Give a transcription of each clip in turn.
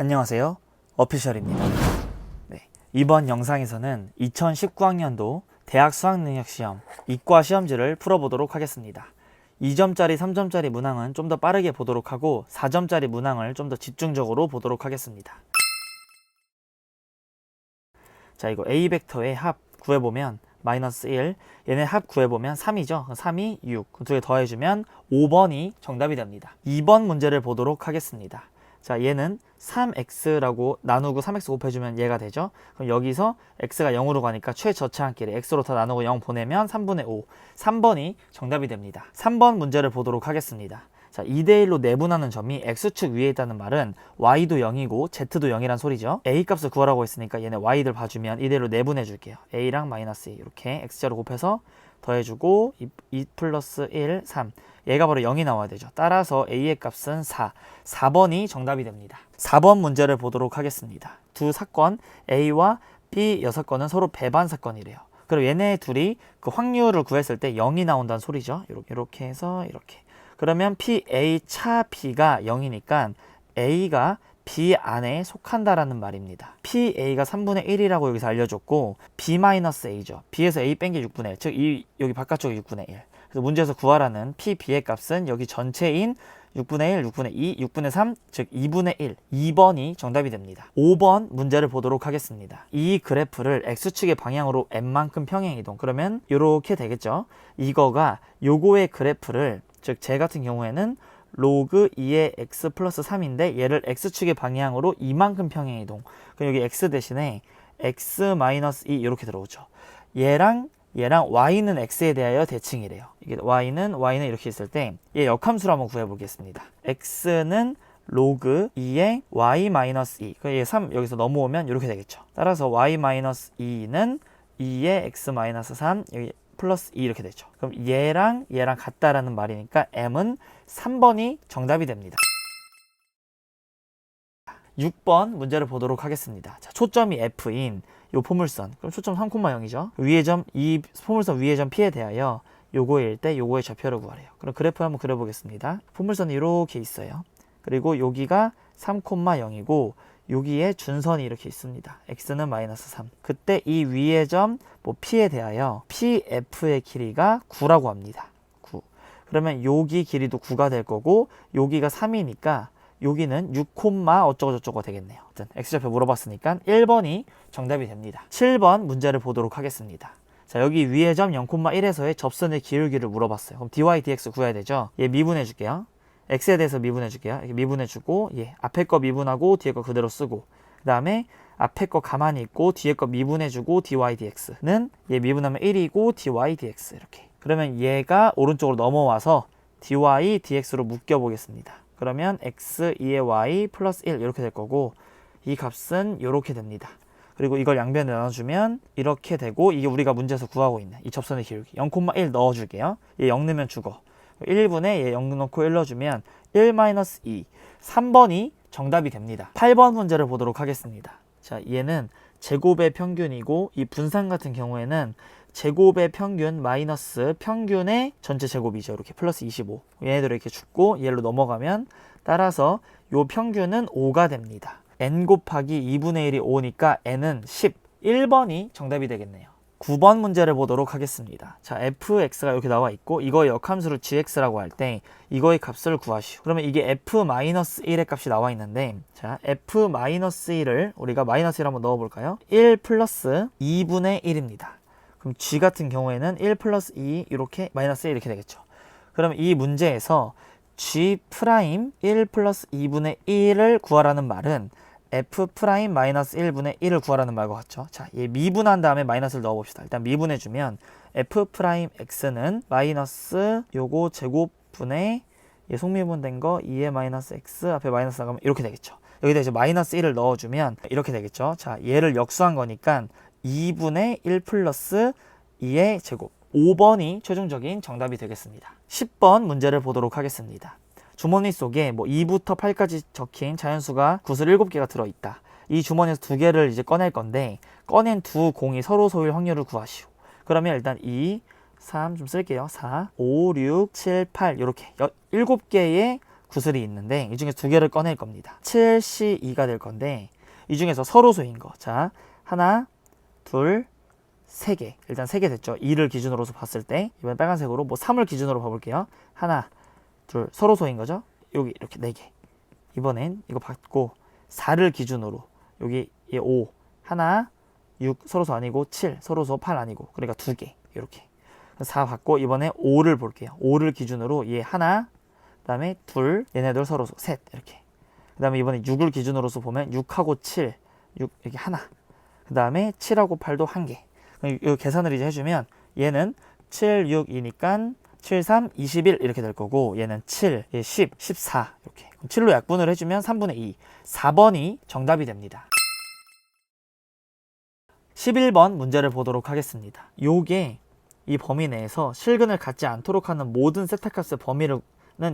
안녕하세요. 어피셜입니다. 네, 이번 영상에서는 2019학년도 대학 수학능력시험 이과 시험지를 풀어보도록 하겠습니다. 2점짜리, 3점짜리 문항은 좀 더 빠르게 보도록 하고 4점짜리 문항을 좀 더 집중적으로 보도록 하겠습니다. 자, 이거 A 벡터의 합 구해보면 마이너스 1, 얘네 합 구해보면 3이죠. 3이 6, 두 개 더해주면 5번이 정답이 됩니다. 2번 문제를 보도록 하겠습니다. 자, 얘는 3x라고 나누고 3x 곱해주면 얘가 되죠. 그럼 여기서 x가 0으로 가니까 최저차항끼리 x로 다 나누고 0 보내면 3분의 5, 3번이 정답이 됩니다. 3번 문제를 보도록 하겠습니다. 자, 2대1로 내분하는 점이 x축 위에 있다는 말은 y도 0이고 z도 0이란 소리죠. a 값을 구하라고 했으니까 얘네 y들 봐주면 2대1로 내분해 줄게요. a랑 마이너스 2 이렇게 x자로 곱해서 더해주고 2 플러스 1, 3 얘가 바로 0이 나와야 되죠. 따라서 a의 값은 4, 4번이 정답이 됩니다. 4번 문제를 보도록 하겠습니다. 두 사건 a와 b 6건은 서로 배반 사건이래요. 그럼 얘네 둘이 그 확률을 구했을 때 0이 나온다는 소리죠. 이렇게 해서 이렇게. 그러면 PA 차 B가 0이니까 A가 B 안에 속한다라는 말입니다. PA가 3분의 1이라고 여기서 알려줬고 B-A죠. B에서 A 뺀 게 6분의 1, 즉 여기 바깥쪽이 6분의 1. 그래서 문제에서 구하라는 PB의 값은 여기 전체인 6분의 1, 6분의 2, 6분의 3, 즉 2분의 1, 2번이 정답이 됩니다. 5번 문제를 보도록 하겠습니다. 이 그래프를 X축의 방향으로 N만큼 평행이동, 그러면 이렇게 되겠죠. 이거가 요거의 그래프를, 즉 제 같은 경우에는 로그 2의 x 플러스 3인데 얘를 x축의 방향으로 이만큼 평행이동. 그럼 여기 x 대신에 x 마이너스 2 이렇게 들어오죠. 얘랑 y는 x에 대하여 대칭이래요. 이게 y는 이렇게 있을 때 얘 역함수로 한번 구해보겠습니다. x는 로그 2의 y 마이너스 2. 얘 3 여기서 넘어오면 이렇게 되겠죠. 따라서 y 마이너스 2는 2의 x 마이너스 3 여기 플러스 2 이렇게 되죠. 그럼 얘랑 같다라는 말이니까 m은 3번이 정답이 됩니다. 6번 문제를 보도록 하겠습니다. 자, 초점이 F인 요 포물선, 그럼 초점 3,0이죠. 위의 점, 이 포물선 위의 점 P에 대하여 요거일 때 요거의 좌표를 구하래요. 그럼 그래프 한번 그려보겠습니다. 포물선이 이렇게 있어요. 그리고 여기가 3,0이고 여기에 준선이 이렇게 있습니다. x는 마이너스 3. 그때 이 위의 점 P에 대하여 PF의 길이가 9라고 합니다. 9. 그러면 여기 길이도 9가 될 거고 여기가 3이니까 여기는 6, 어쩌고저쩌고 되겠네요. 어쨌든 x좌표 물어봤으니까 1번이 정답이 됩니다. 7번 문제를 보도록 하겠습니다. 자, 여기 위의 점 0,1에서의 접선의 기울기를 물어봤어요. 그럼 dy, dx 구해야 되죠. 얘 미분해 줄게요. x에 대해서 미분해 줄게요. 이렇게 미분해 주고 앞에 거 미분하고 뒤에 거 그대로 쓰고, 그 다음에 앞에 거 가만히 있고 뒤에 거 미분해 주고 dy dx는 얘 미분하면 1이고 dy dx 이렇게. 그러면 얘가 오른쪽으로 넘어와서 dy dx로 묶여 보겠습니다. 그러면 x 2의 y 플러스 1 이렇게 될 거고 이 값은 이렇게 됩니다. 그리고 이걸 양변에 나눠주면 이렇게 되고, 이게 우리가 문제에서 구하고 있는 이 접선의 기울기 0,1 넣어줄게요. 얘 0 넣으면 죽어. 1분에 얘 0 넣고 1 넣어주면 1-2, 3번이 정답이 됩니다. 8번 문제를 보도록 하겠습니다. 자, 얘는 제곱의 평균이고 이 분산 같은 경우에는 제곱의 평균 마이너스 평균의 전체 제곱이죠. 이렇게 플러스 25. 얘네들 이렇게 죽고 얘로 넘어가면 따라서 요 평균은 5가 됩니다. n 곱하기 2분의 1이 5니까 n은 10. 1번이 정답이 되겠네요. 9번 문제를 보도록 하겠습니다. 자, fx가 이렇게 나와 있고 이거의 역함수를 gx라고 할 때 이거의 값을 구하시오. 그러면 이게 f-1의 값이 나와 있는데, 자, f-1을 우리가 마이너스 1 한번 넣어볼까요? 1 플러스 2분의 1입니다. 그럼 g 같은 경우에는 1 플러스 2 이렇게 마이너스 1 이렇게 되겠죠. 그러면 이 문제에서 g 프라임 1 플러스 2분의 1을 구하라는 말은 f 프라임 마이너스 1분의 1을 구하라는 말과 같죠. 자, 얘 미분한 다음에 마이너스를 넣어봅시다. 일단 미분해주면 f 프라임 x는 마이너스 요거 제곱분의 얘 속미분된 거 2의 마이너스 x 앞에 마이너스 나가면 이렇게 되겠죠. 여기다 이제 마이너스 1을 넣어주면 이렇게 되겠죠. 자, 얘를 역수한 거니까 2분의 1 플러스 2의 제곱. 5번이 최종적인 정답이 되겠습니다. 10번 문제를 보도록 하겠습니다. 주머니 속에 2부터 8까지 적힌 자연수가 구슬 7개가 들어있다. 이 주머니에서 2개를 이제 꺼낼 건데 꺼낸 두 공이 서로 소일 확률을 구하시오. 그러면 일단 2, 3 좀 쓸게요. 4, 5, 6, 7, 8 이렇게 7개의 구슬이 있는데 이 중에서 두 개를 꺼낼 겁니다. 7C2가 될 건데 이 중에서 서로소인 거. 자, 하나, 둘, 세 개. 일단 세 개 됐죠. 2를 기준으로서 봤을 때 이번 빨간색으로 뭐 3을 기준으로 봐볼게요. 하나, 둘, 서로소인 거죠. 여기 이렇게 4개. 이번엔 이거 받고 4를 기준으로 여기 5, 하나, 6 서로소 아니고 7, 서로소 8 아니고 그러니까 2개 이렇게 4 받고 이번에 5를 볼게요. 5를 기준으로 얘 하나, 그 다음에 둘, 얘네들 서로소 셋 이렇게. 그 다음에 이번에 6을 기준으로서 보면 6하고 7, 6 이렇게 하나. 그 다음에 7하고 8도 한 개. 이 계산을 이제 해주면 얘는 7, 6이니까 7, 3, 21 이렇게 될 거고 얘는 7, 10, 14 이렇게. 7로 약분을 해주면 3분의 2. 4번이 정답이 됩니다. 11번 문제를 보도록 하겠습니다. 요게 이 범위 내에서 실근을 갖지 않도록 하는 모든 세타값의 범위는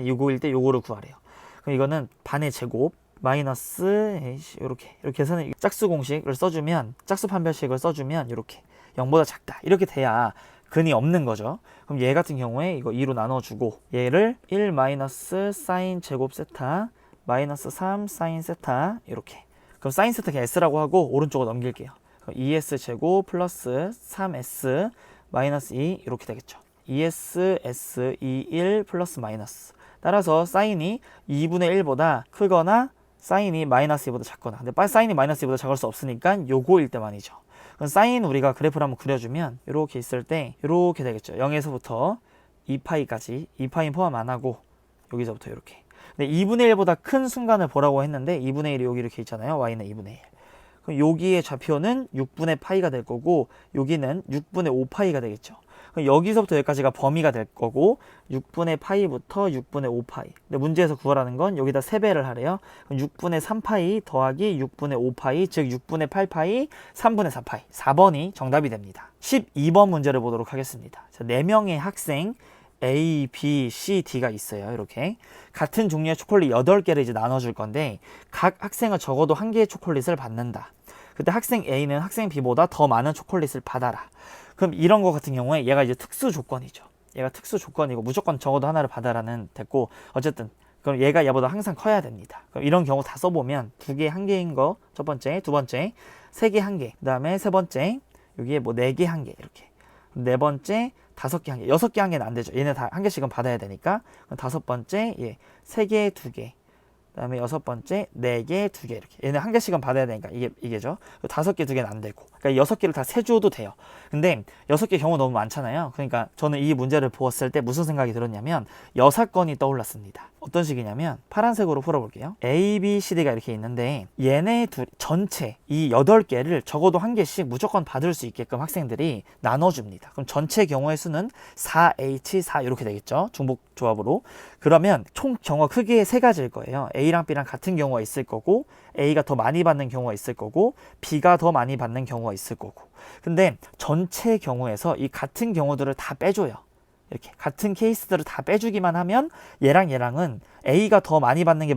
요거일 때 요거를 구하래요. 그럼 이거는 반의 제곱 마이너스 이렇게 계산을 짝수 공식을 써주면 짝수 판별식을 써주면 이렇게 0보다 작다 이렇게 돼야 근이 없는 거죠. 그럼 얘 같은 경우에 이거 2로 나눠주고 얘를 1 마이너스 사인 제곱 세타 마이너스 3 사인 세타 이렇게. 그럼 사인 세타 그냥 s라고 하고 오른쪽으로 넘길게요. 2s 제곱 플러스 3s 마이너스 2 이렇게 되겠죠. 2s s 21 플러스 마이너스. 따라서 사인이 2분의 1보다 크거나 사인이 마이너스 2보다 작거나. 근데 사인이 마이너스 2보다 작을 수 없으니까 요거일 때만이죠. 그럼 사인 우리가 그래프를 한번 그려주면 이렇게 있을 때 이렇게 되겠죠. 0에서부터 2파이까지 2파이 포함 안 하고 여기서부터 이렇게. 근데 2분의 1보다 큰 순간을 보라고 했는데 2분의 1이 여기 이렇게 있잖아요. y는 2분의 1. 그럼 여기의 좌표는 6분의 파이가 될 거고 여기는 6분의 5파이가 되겠죠. 그럼 여기서부터 여기까지가 범위가 될 거고 6분의 파이부터 6분의 5파이. 근데 문제에서 구하라는 건 여기다 3배를 하래요. 그럼 6분의 3파이 더하기 6분의 5파이 즉 6분의 8파이 3분의 4파이. 4번이 정답이 됩니다. 12번 문제를 보도록 하겠습니다. 자, 4명의 학생 A, B, C, D가 있어요. 이렇게 같은 종류의 초콜릿 8개를 이제 나눠줄 건데 각 학생은 적어도 1개의 초콜릿을 받는다. 그때 학생 A는 학생 B보다 더 많은 초콜릿을 받아라. 그럼 이런 거 같은 경우에 얘가 이제 특수 조건이죠. 얘가 특수 조건이고 무조건 적어도 하나를 받아라는 됐고 어쨌든 그럼 얘가 얘보다 항상 커야 됩니다. 그럼 이런 경우 다 써보면 2개 1개인 거 첫 번째, 두 번째 3개 1개, 그 다음에 세 번째 여기에 뭐 4개 1개 이렇게 네 번째 5개 1개, 6개 1개는 안 되죠. 얘네 다 1개씩은 받아야 되니까. 다섯 번째 3개 2개, 그 다음에 6번째 4개 2개 이렇게. 얘는 1개씩은 받아야 되니까 이게죠. 5개 2개는 안 되고. 그러니까 6개를 다 세줘도 돼요. 근데 6개 경우 너무 많잖아요. 그러니까 저는 이 문제를 보았을 때 무슨 생각이 들었냐면 6건이 떠올랐습니다. 어떤 식이냐면 파란색으로 풀어볼게요. A, B, C, D가 이렇게 있는데 얘네 둘 전체 이 8개를 적어도 1개씩 무조건 받을 수 있게끔 학생들이 나눠줍니다. 그럼 전체 경우의 수는 4H4 이렇게 되겠죠. 중복 조합으로. 그러면 총 경우가 크게 3가지일 거예요. A랑 B랑 같은 경우가 있을 거고 A가 더 많이 받는 경우가 있을 거고 B가 더 많이 받는 경우가 있을 거고. 근데 전체 경우에서 이 같은 경우들을 다 빼줘요. 이렇게 같은 케이스들을 다 빼주기만 하면 얘랑 얘랑은 A가 더 많이 받는 게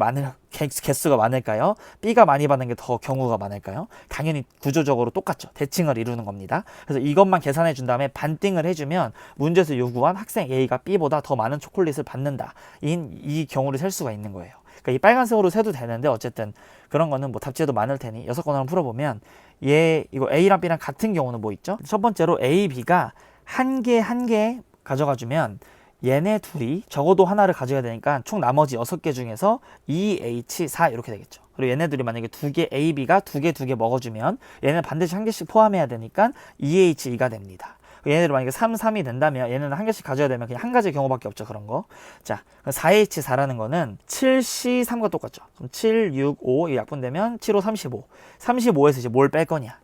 개수가 많을까요? B가 많이 받는 게 더 경우가 많을까요? 당연히 구조적으로 똑같죠. 대칭을 이루는 겁니다. 그래서 이것만 계산해 준 다음에 반띵을 해주면 문제에서 요구한 학생 A가 B보다 더 많은 초콜릿을 받는다. 이 경우를 셀 수가 있는 거예요. 그러니까 이 빨간색으로 세도 되는데 어쨌든 그런 거는 뭐 답지에도 많을 테니 6건 한번 풀어보면 이거 A랑 B랑 같은 경우는 뭐 있죠? 첫 번째로 A, B가 한 개 가져가주면 얘네 둘이 적어도 하나를 가져야 되니까 총 나머지 6개 중에서 2H4 이렇게 되겠죠. 그리고 얘네들이 만약에 2개 A, B가 2개 먹어주면 얘는 반드시 1개씩 포함해야 되니까 2H2가 됩니다. 얘네들 만약에 3, 3이 된다면 얘는 1개씩 가져야 되면 그냥 한 가지 경우밖에 없죠. 그런 거. 자, 4H4라는 거는 7C3과 똑같죠. 그럼 7, 6, 5 약분되면 7, 5, 35. 35에서 이제 뭘 뺄 거냐.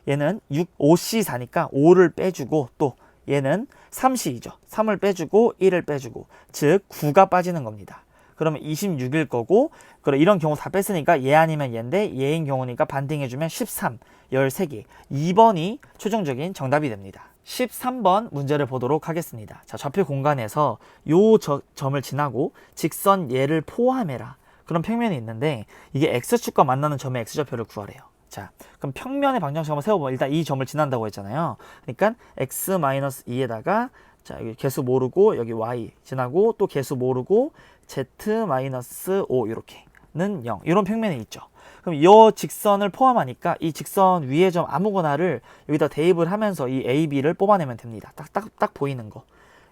얘는 6, 5C4니까 5를 빼주고 또 얘는 3C이죠. 3을 빼주고 1을 빼주고 즉 9가 빠지는 겁니다. 그러면 26일 거고 그럼 이런 경우 다 뺐으니까 얘 아니면 얘인데 얘인 경우니까 반띵해주면 13, 13개. 2번이 최종적인 정답이 됩니다. 13번 문제를 보도록 하겠습니다. 자, 좌표 공간에서 요 점을 지나고 직선 얘를 포함해라. 그런 평면이 있는데 이게 X축과 만나는 점의 X좌표를 구하래요. 자, 그럼 평면의 방정식 한번 세워보면 일단 이 점을 지난다고 했잖아요. 그러니까 x-2에다가 자, 여기 개수 모르고 여기 y 지나고 또 개수 모르고 z-5 이렇게는 0 이런 평면이 있죠. 그럼 이 직선을 포함하니까 이 직선 위의 점 아무거나를 여기다 대입을 하면서 이 a, b를 뽑아내면 됩니다. 딱 보이는 거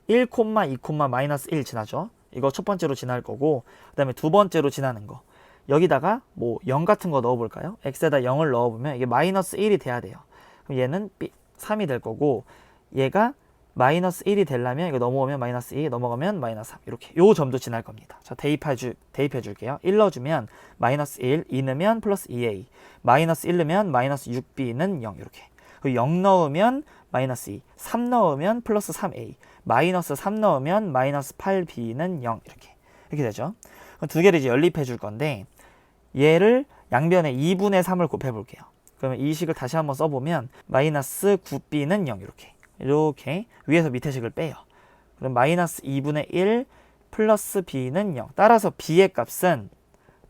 1, 2, -1 지나죠. 이거 첫 번째로 지날 거고, 그 다음에 두 번째로 지나는 거 여기다가 뭐 0 같은 거 넣어볼까요? x에다 0을 넣어보면 이게 -1이 돼야 돼요. 그럼 얘는 3이 될 거고, 얘가 -1이 되려면 이거 넘어오면 -2, 넘어가면 -3 이렇게 요 점도 지날 겁니다. 자, 대입해 줄게요. 1 넣어주면 -1, 2 넣으면 +2a, -1 넣으면 -6b는 0 이렇게. 그리고 0 넣으면 -2, 3 넣으면 +3a, -3 넣으면 -8b는 0 이렇게 되죠. 두 개를 이제 연립해 줄 건데, 얘를 양변에 2분의 3을 곱해 볼게요. 그러면 이 식을 다시 한번 써보면 -9b는 0 이렇게 위에서 밑에 식을 빼요. 그럼 -2분의 1 플러스 b는 0. 따라서 b의 값은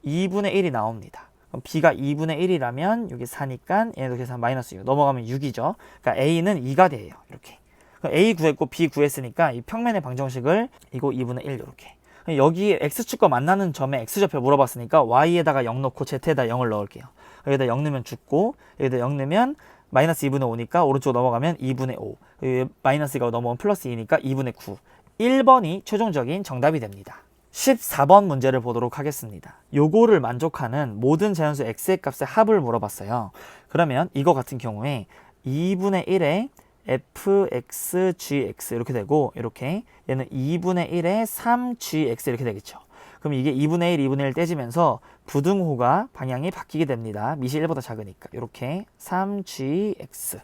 2분의 1이 나옵니다. 그럼 b가 2분의 1이라면 여기 4니까 얘도 계산 -6 넘어가면 6이죠. 그러니까 a는 2가 돼요. 이렇게. a 구했고 b 구했으니까 이 평면의 방정식을 이거 2분의 1 이렇게. 여기 x축과 만나는 점에 x좌표 물어봤으니까 y에다가 0 넣고 z에다 0을 넣을게요. 여기다 0 넣으면 죽고, 여기다 0 넣으면 -2분의 5니까 오른쪽 넘어가면 2분의 5, -2가 넘어가면 +2니까 2분의 9. 1번이 최종적인 정답이 됩니다. 14번 문제를 보도록 하겠습니다. 요거를 만족하는 모든 자연수 x의 값의 합을 물어봤어요. 그러면 이거 같은 경우에 2분의 1에 fx,gx 이렇게 되고, 이렇게 얘는 2분의 1에 3gx 이렇게 되겠죠. 그럼 이게 2분의 1, 2분의 1 떼지면서 부등호가 방향이 바뀌게 됩니다. 미시 1보다 작으니까. 이렇게 3gx.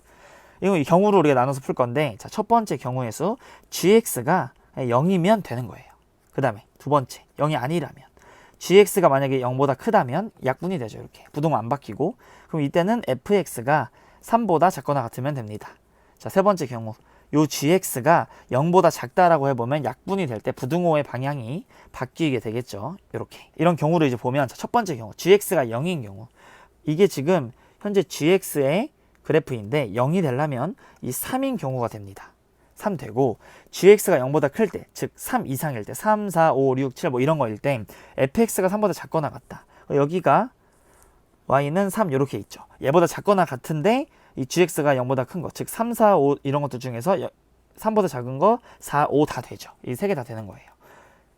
이거 경우로 우리가 나눠서 풀 건데, 자, 첫 번째 경우의 수 gx가 0이면 되는 거예요. 그 다음에 두 번째 0이 아니라면, gx가 만약에 0보다 크다면 약분이 되죠. 이렇게 부등호 안 바뀌고. 그럼 이때는 fx가 3보다 작거나 같으면 됩니다. 자, 세 번째 경우 요 gx가 0보다 작다라고 해보면 약분이 될 때 부등호의 방향이 바뀌게 되겠죠. 이렇게. 이런 경우를 이제 보면, 자, 첫 번째 경우 gx가 0인 경우, 이게 지금 현재 gx의 그래프인데 0이 되려면 이 3인 경우가 됩니다. 3 되고, gx가 0보다 클 때, 즉 3 이상일 때, 3, 4, 5, 6, 7 뭐 이런 거일 때 fx가 3보다 작거나 같다. 여기가 y는 3 이렇게 있죠. 얘보다 작거나 같은데 이 gx가 0보다 큰 거, 즉 3, 4, 5 이런 것들 중에서 3보다 작은 거 4, 5 다 되죠. 이 세 개 다 되는 거예요.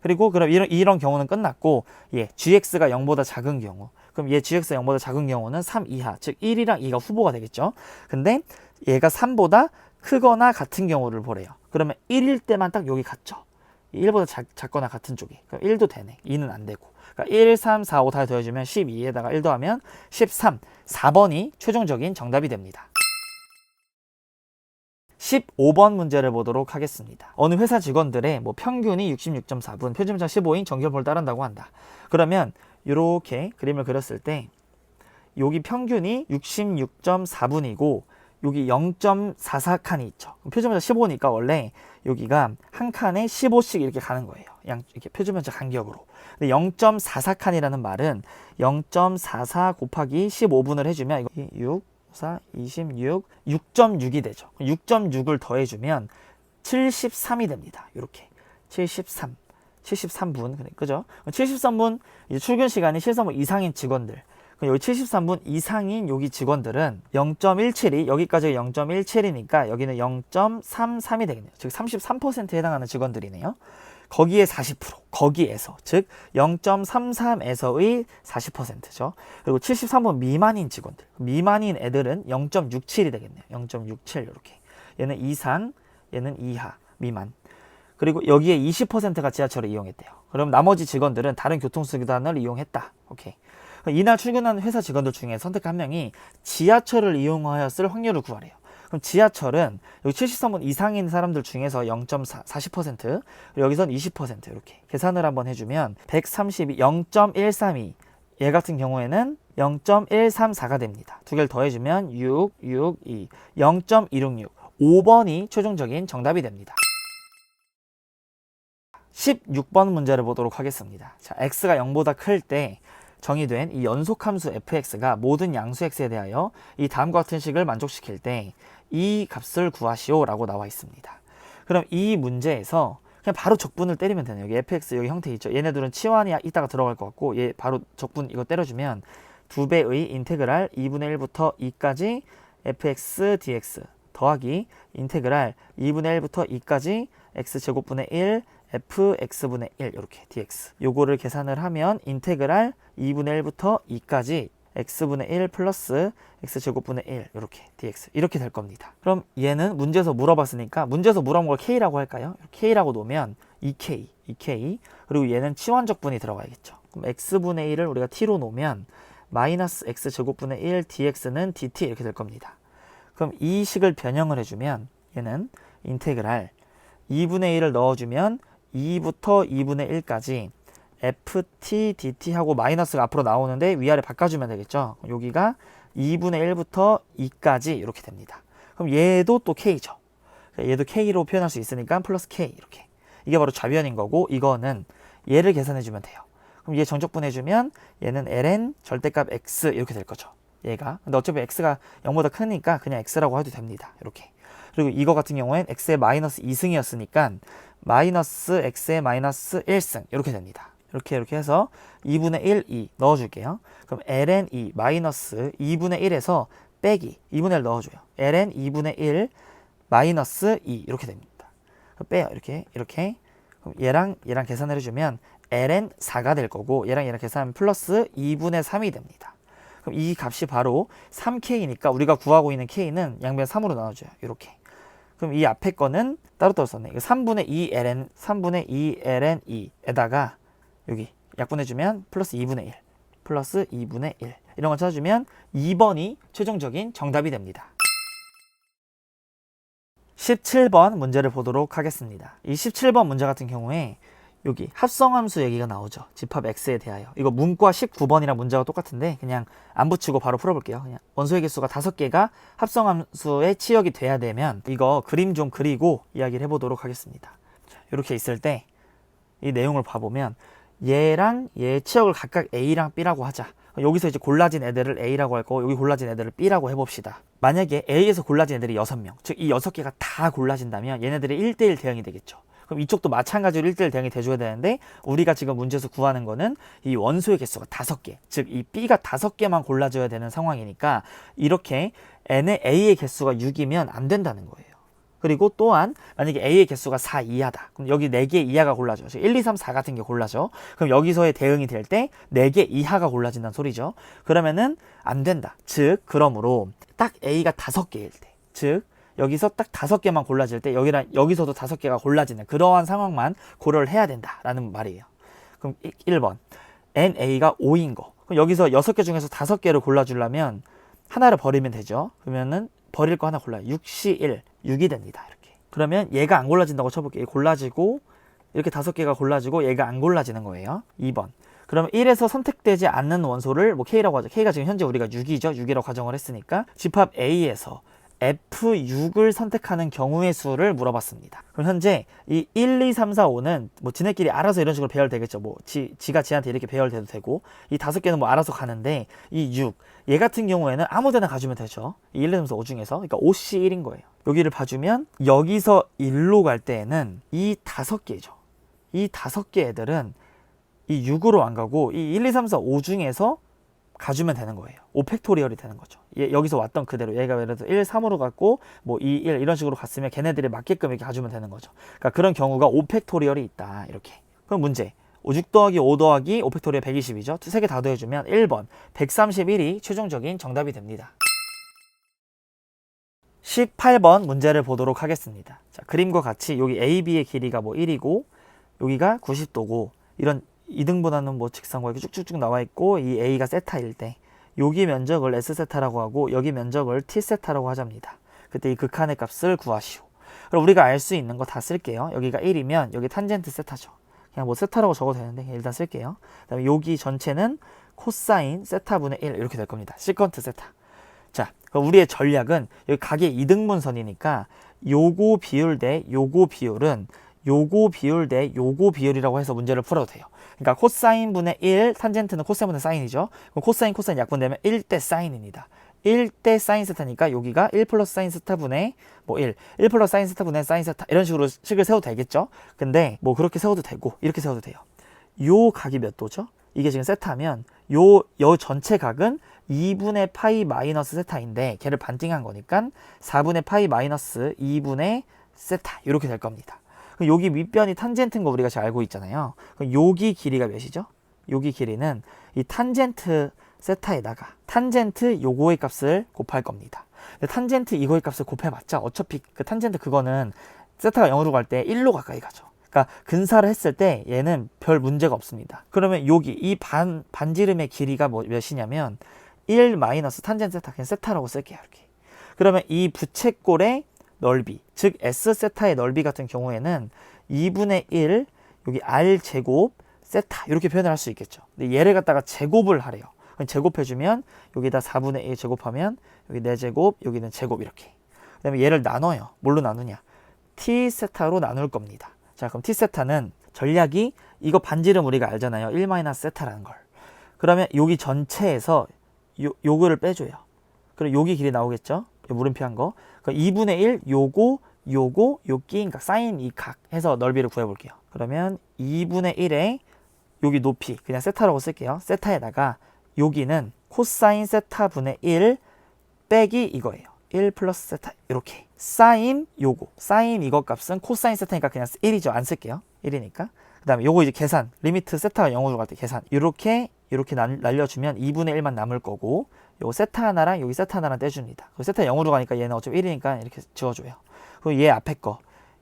그리고 그럼 이런 경우는 끝났고, 예, gx가 0보다 작은 경우, 그럼 얘 gx가 0보다 작은 경우는 3 이하, 즉 1이랑 2가 후보가 되겠죠. 근데 얘가 3보다 크거나 같은 경우를 보래요. 그러면 1일 때만 딱 여기 같죠. 1보다 작거나 같은 쪽이. 그럼 1도 되네. 2는 안 되고. 그러니까 1, 3, 4, 5 다 더해주면 12에다가 1 더하면 13. 4번이 최종적인 정답이 됩니다. 15번 문제를 보도록 하겠습니다. 어느 회사 직원들의 평균이 66.4분, 표준문자 15인 정규분을 따른다고 한다. 그러면 이렇게 그림을 그렸을 때 여기 평균이 66.4분이고 여기 0.44칸이 있죠. 표준문자 15니까 원래 여기가 한 칸에 15씩 이렇게 가는 거예요. 이렇게 표준문자 간격으로. 근데 0.44칸이라는 말은 0.44 곱하기 15분을 해주면 이거 6, 4, 26, 6.6이 되죠. 6.6을 더해주면 73이 됩니다. 이렇게 73분, 그죠? 73분 이제 출근 시간이 실사분 이상인 직원들. 여기 73분 이상인 여기 직원들은 0.17이 여기까지가 0.17이니까 여기는 0.33이 되겠네요. 즉 33%에 해당하는 직원들이네요. 거기에 40%, 거기에서 즉 0.33에서의 40%죠. 그리고 73분 미만인 직원들, 미만인 애들은 0.67이 되겠네요. 0.67 이렇게. 얘는 이상, 얘는 이하, 미만. 그리고 여기에 20%가 지하철을 이용했대요. 그럼 나머지 직원들은 다른 교통수단을 이용했다. 오케이. 이날 출근하는 회사 직원들 중에 선택 한 명이 지하철을 이용하였을 확률을 구하래요. 그럼 지하철은 여기 73분 이상인 사람들 중에서 0.40%, 여기선 20% 이렇게 계산을 한번 해주면 132, 0.132. 얘 같은 경우에는 0.134가 됩니다. 두 개를 더해주면 6, 6, 2, 0.266. 5번이 최종적인 정답이 됩니다. 16번 문제를 보도록 하겠습니다. 자, x가 0보다 클 때 정의된 이 연속함수 fx가 모든 양수 x에 대하여 이 다음과 같은 식을 만족시킬 때 이 값을 구하시오 라고 나와 있습니다. 그럼 이 문제에서 그냥 바로 적분을 때리면 되네요. 여기 fx 여기 형태 있죠. 얘네들은 치환이 이따가 들어갈 것 같고 얘 바로 적분 이거 때려주면 2배의 인테그랄 2분의 1부터 2까지 fx dx 더하기 인테그랄 2분의 1부터 2까지 x제곱분의 1 fx분의 1 이렇게 dx 요거를 계산을 하면 인테그랄 2분의 1부터 2까지 x분의 1 플러스 x제곱분의 1 이렇게 dx 이렇게 될 겁니다. 그럼 얘는 문제에서 물어봤으니까 문제에서 물어본 걸 k라고 할까요? k라고 놓으면 2k 그리고 얘는 치환적분이 들어가야겠죠. 그럼 x분의 1을 우리가 t로 놓으면 마이너스 x제곱분의 1 dx는 dt 이렇게 될 겁니다. 그럼 이 식을 변형을 해주면 얘는 인테그랄 2분의 1을 넣어주면 2부터 2분의 1까지 ft dt 하고 마이너스가 앞으로 나오는데 위아래 바꿔주면 되겠죠. 여기가 2분의 1부터 2까지 이렇게 됩니다. 그럼 얘도 또 k죠. 얘도 k로 표현할 수 있으니까 플러스 k 이렇게. 이게 바로 좌변인 거고 이거는 얘를 계산해주면 돼요. 그럼 얘 정적분해주면 얘는 ln 절대값 x 이렇게 될 거죠. 얘가. 근데 어차피 x가 0보다 크니까 그냥 x라고 해도 됩니다. 이렇게. 그리고 이거 같은 경우엔 x의 마이너스 2승이었으니까 마이너스 x의 마이너스 1승 이렇게 됩니다. 이렇게 해서 2분의 1, 2 넣어줄게요. 그럼 ln 2 마이너스 2분의 1에서 빼기 2분의 1 넣어줘요. ln 2분의 1 마이너스 2 이렇게 됩니다. 빼요. 이렇게. 그럼 얘랑 계산해주면 ln 4가 될 거고 얘랑 계산하면 플러스 2분의 3이 됩니다. 그럼 이 값이 바로 3k니까 우리가 구하고 있는 k는 양변 3으로 나눠줘요. 이렇게. 그럼 이 앞에 거는 따로따로 썼네. 이거 3분의 2 ln 2에다가 여기 약분해주면 플러스 2분의 1 플러스 2분의 1 이런 걸 찾아주면 2번이 최종적인 정답이 됩니다. 17번 문제를 보도록 하겠습니다. 이 17번 문제 같은 경우에 여기 합성함수 얘기가 나오죠. 집합 x에 대하여. 이거 문과 19번이랑 문제가 똑같은데 그냥 안 붙이고 바로 풀어볼게요. 그냥 원소의 개수가 5개가 합성함수에 치역이 돼야 되면 이거 그림 좀 그리고 이야기를 해보도록 하겠습니다. 자, 이렇게 있을 때 이 내용을 봐보면 얘랑 얘의 치역을 각각 a랑 b라고 하자. 여기서 이제 골라진 애들을 a라고 할 거고 여기 골라진 애들을 b라고 해봅시다. 만약에 a에서 골라진 애들이 6명, 즉 이 6개가 다 골라진다면 얘네들이 1대1 대응이 되겠죠. 그럼 이쪽도 마찬가지로 1대1 대응이 돼줘야 되는데 우리가 지금 문제에서 구하는 거는 이 원소의 개수가 5개, 즉 이 b가 5개만 골라줘야 되는 상황이니까 이렇게 n의 a의 개수가 6이면 안 된다는 거예요. 그리고 또한 만약에 a의 개수가 4 이하다. 그럼 여기 4개 이하가 골라져. 즉 1, 2, 3, 4 같은 게 골라져. 그럼 여기서의 대응이 될 때 4개 이하가 골라진다는 소리죠. 그러면은 안 된다. 즉 그러므로 딱 a가 5개일 때, 즉 여기서 딱 5개만 골라질 때 여기서도 5개가 골라지는 그러한 상황만 고려를 해야 된다라는 말이에요. 그럼 1번 na가 5인 거. 그럼 여기서 6개 중에서 5개를 골라주려면 하나를 버리면 되죠. 그러면은 버릴 거 하나 골라요. 6C1 6이 됩니다. 이렇게. 그러면 얘가 안 골라진다고 쳐볼게요. 골라지고 이렇게 5개가 골라지고 얘가 안 골라지는 거예요. 2번. 그러면 1에서 선택되지 않는 원소를 뭐 K라고 하죠. K가 지금 현재 우리가 6이죠. 6이라고 가정을 했으니까 집합 A에서 F6을 선택하는 경우의 수를 물어봤습니다. 그럼 현재 이 1, 2, 3, 4, 5는 뭐 지네끼리 알아서 이런 식으로 배열되겠죠. 뭐 지가 지한테 이렇게 배열돼도 되고 이 5개는 뭐 알아서 가는데 이 6, 얘 같은 경우에는 아무 데나 가주면 되죠. 이 1, 2, 3, 4, 5 중에서. 그러니까 5C1인 거예요. 여기를 봐주면 여기서 1로 갈 때에는 이 5개죠. 이 5개 애들은 이 6으로 안 가고 이 1, 2, 3, 4, 5 중에서 가주면 되는 거예요. 5팩토리얼이 되는 거죠. 여기서 왔던 그대로 얘가 예를 들어서 1, 3으로 갔고 뭐 2, 1 이런 식으로 갔으면 걔네들이 맞게끔 이렇게 가주면 되는 거죠. 그러니까 그런 경우가 5팩토리얼이 있다. 이렇게. 그럼 문제. 6 더하기 5 더하기 5팩토리얼 120이죠. 3개 다 더해주면 1번 131이 최종적인 정답이 됩니다. 18번 문제를 보도록 하겠습니다. 자, 그림과 같이 여기 AB의 길이가 뭐 1이고 여기가 90도고 이런 2등분하는 뭐 직선과 이렇게 쭉쭉쭉 나와 있고 이 A가 세타일 때 여기 면적을 S세타라고 하고 여기 면적을 T세타라고 하잡니다. 그때 이 극한의 값을 구하시오. 그럼 우리가 알 수 있는 거 다 쓸게요. 여기가 1이면 여기 탄젠트 세타죠. 그냥 뭐 세타라고 적어도 되는데 일단 쓸게요. 그 다음에 여기 전체는 코사인 세타분의 1 이렇게 될 겁니다. 시컨트 세타. 자, 그럼 우리의 전략은 여기 각의 2등분선이니까 요거 비율 대 요거 비율은 요거 비율 대 요거 비율이라고 해서 문제를 풀어도 돼요. 그러니까 코사인 분의 1, 탄젠트는 코사인 분의 사인이죠. 그럼 코사인 약분되면 1대 사인입니다. 1대 사인 세타니까 여기가 1 플러스 사인 세타분의 뭐 1 플러스 사인 세타분의 사인 세타 이런 식으로 식을 세워도 되겠죠. 근데 뭐 그렇게 세워도 되고 이렇게 세워도 돼요. 요 각이 몇 도죠? 이게 지금 세타면 요 전체 각은 2분의 파이 마이너스 세타인데 걔를 반띵한 거니까 4분의 파이 마이너스 2분의 세타 이렇게 될 겁니다. 그럼 여기 밑변이 탄젠트인 거 우리가 잘 알고 있잖아요. 그럼 여기 길이가 몇이죠? 여기 길이는 이 탄젠트 세타에다가 탄젠트 요거의 값을 곱할 겁니다. 근데 탄젠트 이거의 값을 곱해봤자 어차피 그 탄젠트 그거는 세타가 0으로 갈 때 1로 가까이 가죠. 그러니까 근사를 했을 때 얘는 별 문제가 없습니다. 그러면 여기 이 반지름의 길이가 몇이냐면 1 마이너스 탄젠트 세타 그냥 세타라고 쓸게요. 이렇게. 그러면 이 부채꼴의 넓이 즉 S 세타의 넓이 같은 경우에는 2분의 1 여기 R 제곱 세타 이렇게 표현을 할 수 있겠죠. 근데 얘를 갖다가 제곱을 하래요. 제곱해주면 여기다 4분의 1 제곱하면 여기 4제곱 여기는 제곱 이렇게. 그 다음에 얘를 나눠요. 뭘로 나누냐? T 세타로 나눌 겁니다. 자 그럼 T 세타는 전략이 이거 반지름 우리가 알잖아요. 1 마이너스 세타라는 걸. 그러면 여기 전체에서 요거를 빼줘요. 그럼 여기 길이 나오겠죠? 요 물음표한 거. 그럼 2분의 1 요거 요 끼인 각 사인 이 각 해서 넓이를 구해볼게요. 그러면 2분의 1에 여기 높이 그냥 세타라고 쓸게요. 세타에다가 여기는 코사인 세타 분의 1 빼기 이거예요. 1 플러스 세타 이렇게 사인 요거 사인 이거 값은 코사인 세타니까 그냥 1이죠. 안 쓸게요. 1이니까. 그 다음에 요거 이제 계산 리미트 세타가 0으로 갈 때 계산 이렇게 날려주면 2분의 1만 남을 거고 요 세타 하나랑 여기 세타 하나랑 떼줍니다. 세타 0으로 가니까 얘는 어차피 1이니까 이렇게 지워줘요. 그리고 얘 앞에 거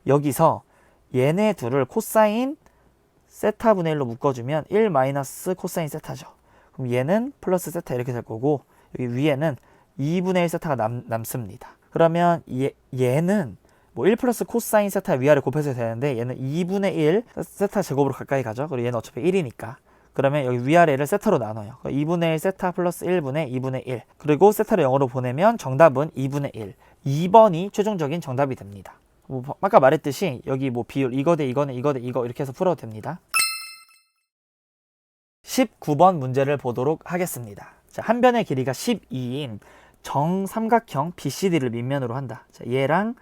여기서 얘네 둘을 코사인 세타 분의 1로 묶어주면 1 마이너스 코사인 세타죠. 그럼 얘는 플러스 세타 이렇게 될 거고 여기 위에는 2분의 1 세타가 남습니다. 그러면 얘는 뭐 1 플러스 코사인 세타 위아래 곱해서 되는데 얘는 2분의 1 세타 제곱으로 가까이 가죠. 그리고 얘는 어차피 1이니까. 그러면 여기 위아래를 세타로 나눠요. 2분의 1 세타 플러스 1분의 2분의 1. 그리고 세타를 0으로 보내면 정답은 2분의 1. 2번이 최종적인 정답이 됩니다. 뭐 아까 말했듯이 여기 뭐 비율 이거 대 이거는 이거 대 이거 이렇게 해서 풀어도 됩니다. 19번 문제를 보도록 하겠습니다. 자, 한 변의 길이가 12인 정삼각형 BCD를 밑면으로 한다. 자, 얘랑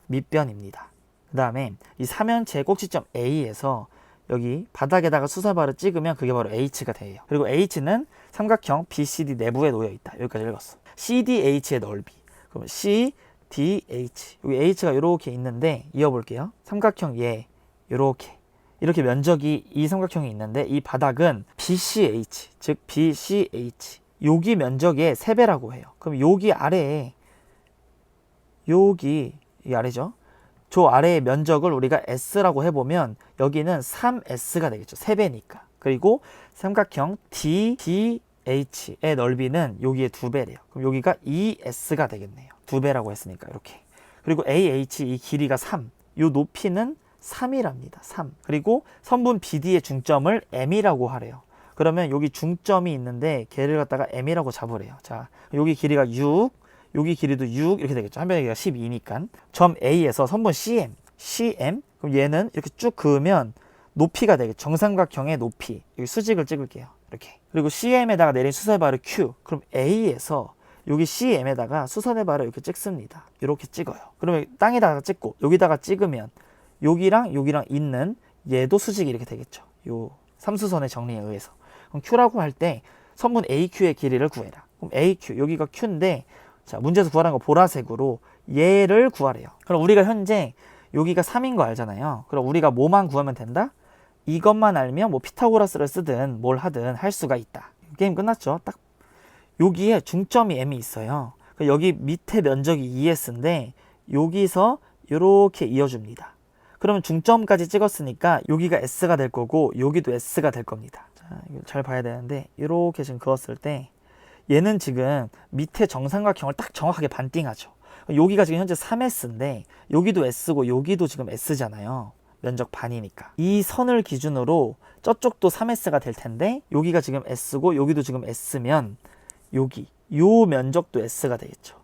밑변입니다. 그 다음에 이 삼연체의 꼭지점 A에서 여기 바닥에다가 수사바를 찍으면 그게 바로 H가 돼요. 그리고 H는 삼각형 BCD 내부에 놓여 있다. 여기까지 읽었어. CDH의 넓이. 그럼 CDH. 여기 H가 이렇게 있는데 이어볼게요. 삼각형 얘 이렇게 면적이 이 삼각형이 있는데 이 바닥은 BCH, 즉 BCH. 여기 면적의 3배라고 해요. 그럼 여기 아래에 이 아래죠. 저 아래의 면적을 우리가 S라고 해보면 여기는 3S가 되겠죠. 3배니까. 그리고 삼각형 DH의 넓이는 여기의 2배래요. 그럼 여기가 2S가 되겠네요. 2배라고 했으니까 이렇게. 그리고 AH 이 길이가 3. 이 높이는 3이랍니다. 3. 그리고 선분 BD의 중점을 M이라고 하래요. 그러면 여기 중점이 있는데 걔를 갖다가 M이라고 잡으래요. 자, 여기 길이가 6. 여기 길이도 6 이렇게 되겠죠. 한 변의 길이가 12니까. 점 A에서 선분 CM. 그럼 얘는 이렇게 쭉 그으면 높이가 되겠죠. 정삼각형의 높이. 여기 수직을 찍을게요. 이렇게. 그리고 CM에다가 내린 수선의 발을 Q. 그럼 A에서 여기 CM에다가 수선의 발을 이렇게 찍습니다. 이렇게 찍어요. 그러면 땅에다가 찍고 여기다가 찍으면 여기랑 있는 얘도 수직이 이렇게 되겠죠. 요 삼수선의 정리에 의해서. 그럼 Q라고 할 때 선분 AQ의 길이를 구해라. 그럼 AQ 여기가 Q인데 자, 문제에서 구하라는 거 보라색으로 얘를 구하래요. 그럼 우리가 현재 여기가 3인 거 알잖아요. 그럼 우리가 뭐만 구하면 된다? 이것만 알면 뭐 피타고라스를 쓰든 뭘 하든 할 수가 있다. 게임 끝났죠? 딱 여기에 중점이 M이 있어요. 여기 밑에 면적이 2S인데 여기서 이렇게 이어줍니다. 그러면 중점까지 찍었으니까 여기가 S가 될 거고 여기도 S가 될 겁니다. 자, 이거 잘 봐야 되는데 이렇게 지금 그었을 때 얘는 지금 밑에 정삼각형을 딱 정확하게 반띵하죠. 여기가 지금 현재 3S인데 여기도 S고 여기도 지금 S잖아요. 면적 반이니까. 이 선을 기준으로 저쪽도 3S가 될 텐데 여기가 지금 S고 여기도 지금 S면 여기 요 면적도 S가 되겠죠.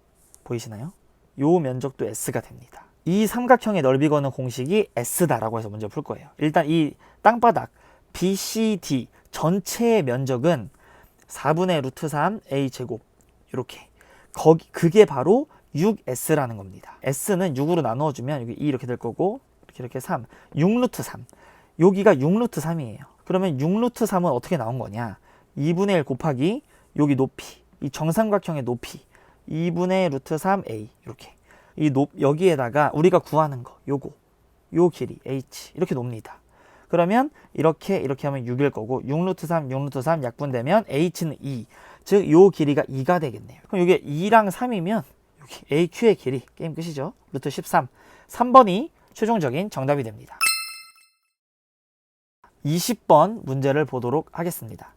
보이시나요? 요 면적도 S가 됩니다. 이 삼각형의 넓이 거는 공식이 S다라고 해서 문제 풀 거예요. 일단 이 땅바닥 BCD 전체의 면적은 4분의 루트 3 a 제곱 이렇게 그게 바로 6s라는 겁니다. s는 6으로 나누어주면 여기 2 이렇게 될 거고 이렇게 3 6루트 3 여기가 6루트 3이에요. 그러면 6루트 3은 어떻게 나온 거냐 2분의 1 곱하기 여기 높이 이 정삼각형의 높이 2분의 루트 3a 이렇게 여기에다가 우리가 구하는 거 요 길이 h 이렇게 놉니다. 그러면 이렇게 하면 6일 거고 6루트 3 6루트 3 약분되면 h는 2 즉 요 길이가 2가 되겠네요. 그럼 이게 2랑 3이면 여기 AQ의 길이 게임 끝이죠. 루트 13 3번이 최종적인 정답이 됩니다. 20번 문제를 보도록 하겠습니다.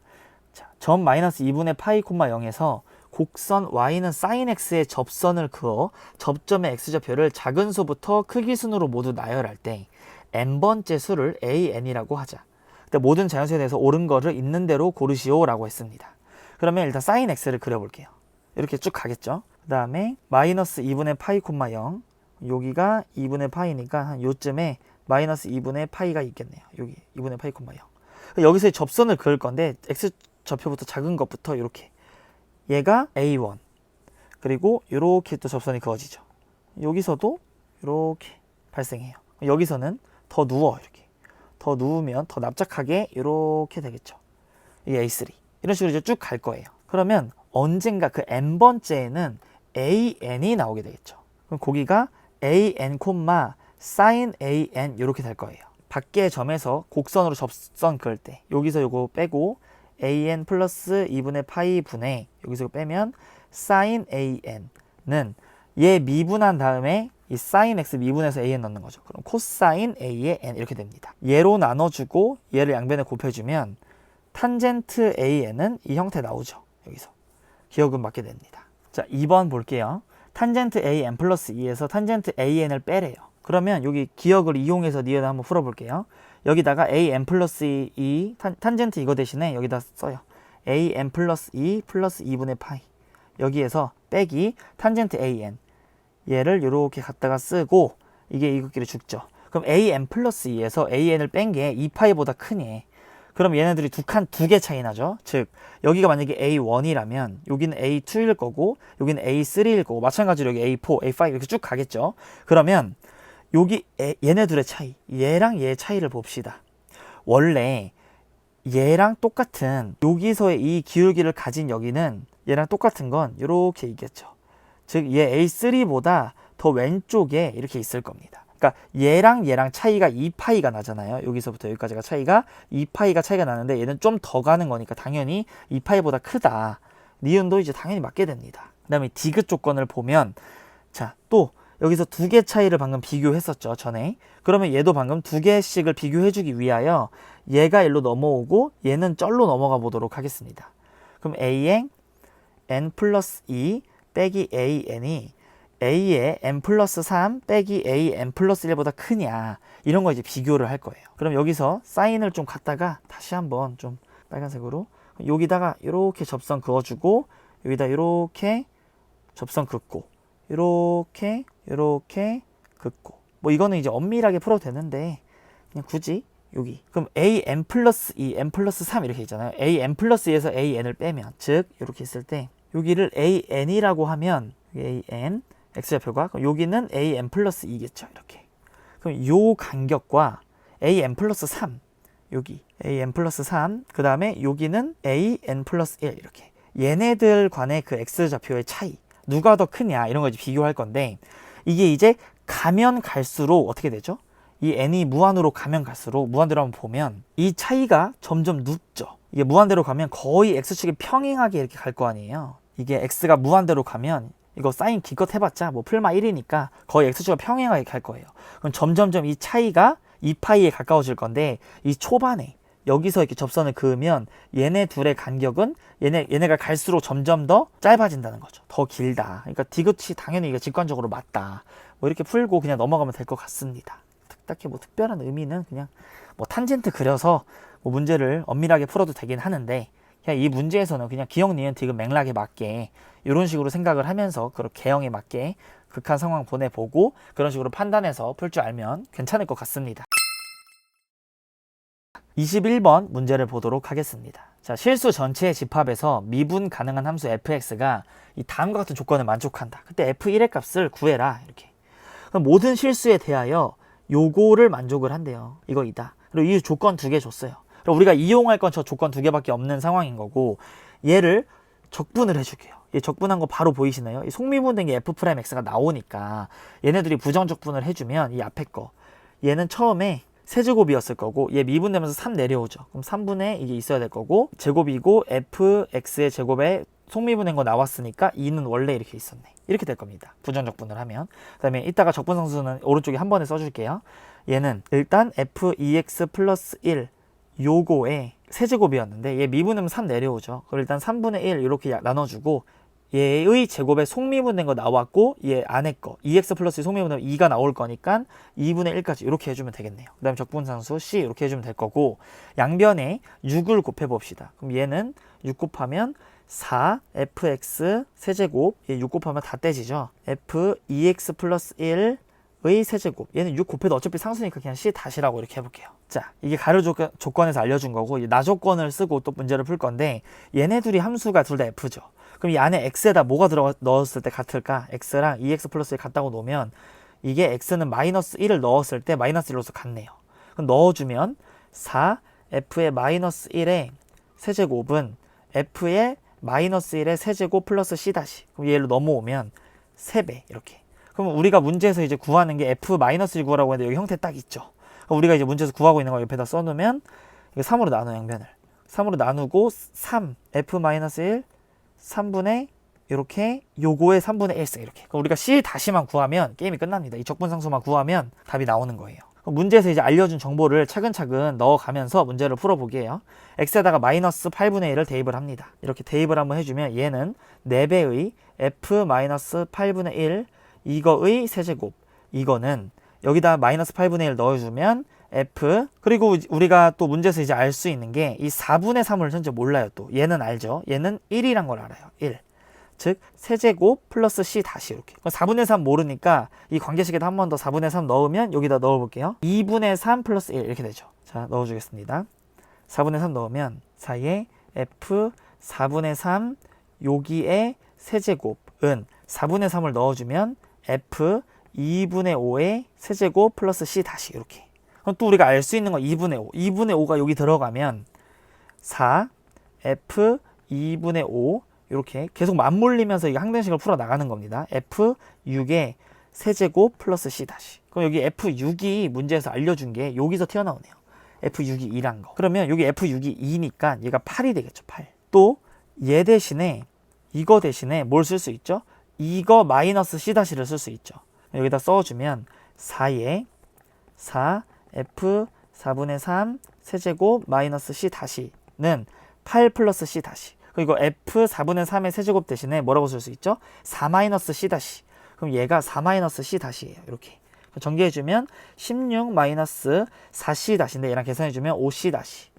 자, 점 마이너스 2분의 파이 콤마 0에서 곡선 y는 sin x의 접선을 그어 접점의 x좌표를 작은 수부터 크기 순으로 모두 나열할 때 n번째 수를 an이라고 하자. 모든 자연수에 대해서 옳은 거를 있는 대로 고르시오 라고 했습니다. 그러면 일단 sin x를 그려볼게요. 이렇게 쭉 가겠죠. 그 다음에 마이너스 2분의 파이 콤마 0 여기가 2분의 파이니까 한 요쯤에 마이너스 2분의 파이가 있겠네요. 여기 2분의 파이 콤마 0 여기서 접선을 그을 건데 x좌표부터 작은 것부터 이렇게 얘가 A1 그리고 이렇게 또 접선이 그어지죠. 여기서도 이렇게 발생해요. 여기서는 더 누워 이렇게 더 누우면 더 납작하게 이렇게 되겠죠. 이게 A3 이런 식으로 이제 쭉 갈 거예요. 그러면 언젠가 그 n번째에는 AN이 나오게 되겠죠. 그럼 거기가 AN, sin AN 이렇게 될 거예요. 밖의 점에서 곡선으로 접선 그을 때 여기서 요거 빼고 AN 플러스 2분의 파이 분의 여기서 빼면 sin AN은 얘 미분한 다음에 이 sin x 미분해서 AN 넣는 거죠. 그럼 코사인 A의 N 이렇게 됩니다. 얘로 나눠주고 얘를 양변에 곱해주면 탄젠트 AN은 이 형태 나오죠. 여기서 기억은 맞게 됩니다. 자 2번 볼게요. 탄젠트 AN 플러스 2에서 탄젠트 AN을 빼래요. 그러면 여기 기억을 이용해서 니어를 한번 풀어볼게요. 여기다가 AN 플러스 2 탄젠트 이거 대신에 여기다 써요. AN 플러스 2 플러스 2분의 파이 여기에서 빼기 탄젠트 AN 얘를 이렇게 갖다가 쓰고 이게 이것끼리 죽죠. 그럼 AN 플러스 2에서 AN을 뺀 게 2파이보다 크니 그럼 얘네들이 두 개 차이 나죠. 즉 여기가 만약에 A1이라면 여기는 A2일 거고 여기는 A3일 거고 마찬가지로 여기 A4, A5 이렇게 쭉 가겠죠. 그러면 여기 얘네들의 차이 얘랑 얘의 차이를 봅시다. 원래 얘랑 똑같은 여기서의 이 기울기를 가진 여기는 얘랑 똑같은 건 이렇게 있겠죠. 즉 얘 A3보다 더 왼쪽에 이렇게 있을 겁니다. 그러니까 얘랑 차이가 2파이가 나잖아요. 여기서부터 여기까지가 차이가 2파이가 차이가 나는데 얘는 좀 더 가는 거니까 당연히 2파이보다 크다. 니은도 이제 당연히 맞게 됩니다. 그 다음에 디귿 조건을 보면 자 또 여기서 두 개 차이를 방금 비교했었죠. 전에. 그러면 얘도 방금 두 개씩을 비교해주기 위하여 얘가 일로 넘어오고 얘는 쩔로 넘어가 보도록 하겠습니다. 그럼 AN N 플러스 2 빼기 AN이 A의 N 플러스 3 빼기 AN 플러스 1보다 크냐 이런 거 이제 비교를 할 거예요. 그럼 여기서 사인을 좀 갖다가 다시 한번 좀 빨간색으로 여기다가 이렇게 접선 그어주고 여기다 이렇게 접선 긋고 이렇게 긋고 뭐 이거는 이제 엄밀하게 풀어도 되는데 그냥 굳이 여기 그럼 AN 플러스 2 N 플러스 3 이렇게 있잖아요. AN 플러스 2에서 AN을 빼면 즉 이렇게 있을 때 여기를 AN이라고 하면 AN x좌표가 그럼 여기는 AN 플러스 2겠죠. 이렇게 그럼 요 간격과 AN 플러스 3 여기 AN 플러스 3 그 다음에 여기는 AN 플러스 1 이렇게 얘네들 간의 그 x좌표의 차이 누가 더 크냐 이런 거 이제 비교할 건데 이게 이제 가면 갈수록 어떻게 되죠? 이 n이 무한으로 가면 갈수록 무한대로 한번 보면 이 차이가 점점 눕죠. 이게 무한대로 가면 거의 x축이 평행하게 이렇게 갈 거 아니에요. 이게 x가 무한대로 가면 이거 사인 기껏 해봤자 뭐 풀마 1이니까 거의 x축가 평행하게 갈 거예요. 그럼 점점점 이 차이가 2파이에 가까워질 건데 이 초반에 여기서 이렇게 접선을 그으면 얘네 둘의 간격은 얘네가 갈수록 점점 더 짧아진다는 거죠. 더 길다. 그러니까 디귿이 당연히 이게 직관적으로 맞다. 뭐 이렇게 풀고 그냥 넘어가면 될 것 같습니다. 딱히 뭐 특별한 의미는 그냥 뭐 탄젠트 그려서 뭐 문제를 엄밀하게 풀어도 되긴 하는데 그냥 이 문제에서는 그냥 기억, 니은, 디귿 맥락에 맞게 이런 식으로 생각을 하면서 그런 개형에 맞게 극한 상황 보내보고 그런 식으로 판단해서 풀 줄 알면 괜찮을 것 같습니다. 21번 문제를 보도록 하겠습니다. 자, 실수 전체의 집합에서 미분 가능한 함수 fx가 이 다음과 같은 조건을 만족한다. 그때 f1의 값을 구해라. 이렇게. 그럼 모든 실수에 대하여 요거를 만족을 한대요. 이거이다. 그리고 이 조건 2개 줬어요. 그리고 우리가 이용할 건 저 조건 2개밖에 없는 상황인 거고, 얘를 적분을 해줄게요. 얘 적분한 거 바로 보이시나요? 이 속미분된 게 f'x가 나오니까 얘네들이 부정적분을 해주면 이 앞에 거, 얘는 처음에 세제곱이었을 거고, 얘 미분되면서 3 내려오죠. 그럼 3분의 이게 있어야 될 거고, 제곱이고 fx의 제곱에 속미분된 거 나왔으니까 2는 원래 이렇게 있었네. 이렇게 될 겁니다. 부정적분을 하면. 그 다음에 이따가 적분상수는 오른쪽에 한 번에 써줄게요. 얘는 일단 f2x 플러스 1 요거에 세제곱이었는데 얘 미분하면 3 내려오죠. 그럼 일단 3분의 1 이렇게 나눠주고, 얘의 제곱에 속미분된 거 나왔고, 얘 안에 거 2x 플러스 속미분되면 2가 나올 거니까 2분의 1까지 이렇게 해주면 되겠네요. 그 다음에 적분상수 c 이렇게 해주면 될 거고, 양변에 6을 곱해봅시다. 그럼 얘는 6 곱하면 4 fx 세제곱, 얘 6 곱하면 다 떼지죠. f2x 플러스 1의 세제곱, 얘는 6 곱해도 어차피 상수니까 그냥 c 다시라고 이렇게 해볼게요. 자, 이게 가로 조건에서 알려준 거고, 나 조건을 쓰고 또 문제를 풀 건데, 얘네 둘이 함수가 둘 다 f죠. 그럼 이 안에 x에다 뭐가 넣었을 때 같을까? x랑 2x 플러스 1 같다고 놓으면, 이게 x는 마이너스 1을 넣었을 때 마이너스 1로서 같네요. 그럼 넣어주면 4 f의 마이너스 1의 세제곱은 f의 마이너스 1의 세제곱 플러스 c 다시. 그럼 얘로 넘어오면 3배 이렇게. 그럼 우리가 문제에서 이제 구하는 게 f-1 구하라고 했는데 여기 형태 딱 있죠. 그럼 우리가 이제 문제에서 구하고 있는 거 옆에다 써놓으면 이거 3으로 나눠, 양변을 3으로 나누고 3 f-1 3분의 이렇게 요거의 3분의 1승 이렇게. 그럼 우리가 c 다시만 구하면 게임이 끝납니다. 이 적분상수만 구하면 답이 나오는 거예요. 문제에서 이제 알려준 정보를 차근차근 넣어가면서 문제를 풀어보게요. x에다가 마이너스 8분의 1을 대입을 합니다. 이렇게 대입을 한번 해주면 얘는 4배의 f-8분의 1 이거의 세제곱, 이거는 여기다 마이너스 8분의 1 넣어주면 f, 그리고 우리가 또 문제에서 이제 알 수 있는 게 이 4분의 3을 현재 몰라요. 또 얘는 알죠. 얘는 1이란 걸 알아요. 1. 즉 세제곱 플러스 c 다시 이렇게. 4분의 3 모르니까 이 관계식에다 한 번 더 4분의 3 넣으면 여기다 넣어볼게요. 2분의 3 플러스 1 이렇게 되죠. 자, 넣어주겠습니다. 4분의 3 넣으면 사이에 f 4분의 3 여기에 세제곱은 4분의 3을 넣어주면 f 2분의 5의 세제곱 플러스 c 다시 이렇게. 그럼 또 우리가 알 수 있는 건 2분의 5. 2분의 5가 여기 들어가면 4 f 2분의 5 이렇게 계속 맞물리면서 이 항등식을 풀어 나가는 겁니다. f6의 세제곱 플러스 c 다시. 그럼 여기 f6이 문제에서 알려준 게 여기서 튀어나오네요. f6이 2란 거. 그러면 여기 f6이 2니까 얘가 8이 되겠죠. 8. 또 얘 대신에 이거 대신에 뭘 쓸 수 있죠? 이거 마이너스 c 다시를 쓸 수 있죠. 여기다 써주면 4에 4 f 4분의 3 세제곱 마이너스 c 다시는 8 플러스 c 다시. 그리고 f 4분의 3의 세제곱 대신에 뭐라고 쓸 수 있죠? 4 마이너스 c 다시. 그럼 얘가 4 마이너스 c 다시예요. 이렇게 전개해주면 16 마이너스 4c 다시인데 얘랑 계산해주면 5c 다시.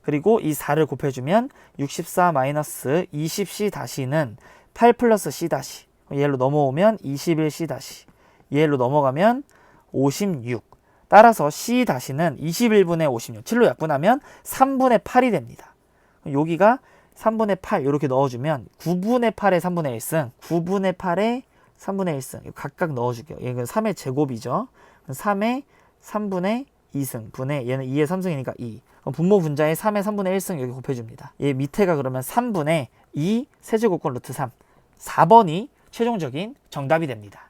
그리고 이 4를 곱해주면 64 마이너스 20c 다시는 8 플러스 c 다시. 얘로 넘어오면 21c 다시. 얘로 넘어가면 56. 따라서 c 다시는 21분의 56. 7로 약분하면 3분의 8이 됩니다. 여기가 3분의 8 이렇게 넣어주면 9분의 8의 3분의 1승, 9분의 8의 3분의 1승 각각 넣어줄게요. 얘는 3의 제곱이죠. 3의 3분의 2승 분의 얘는 2의 3승이니까 2. 그럼 분모 분자에 3의 3분의 1승 여기 곱해줍니다. 얘 밑에가 그러면 3분의 2 세제곱권 루트 3. 4번이 최종적인 정답이 됩니다.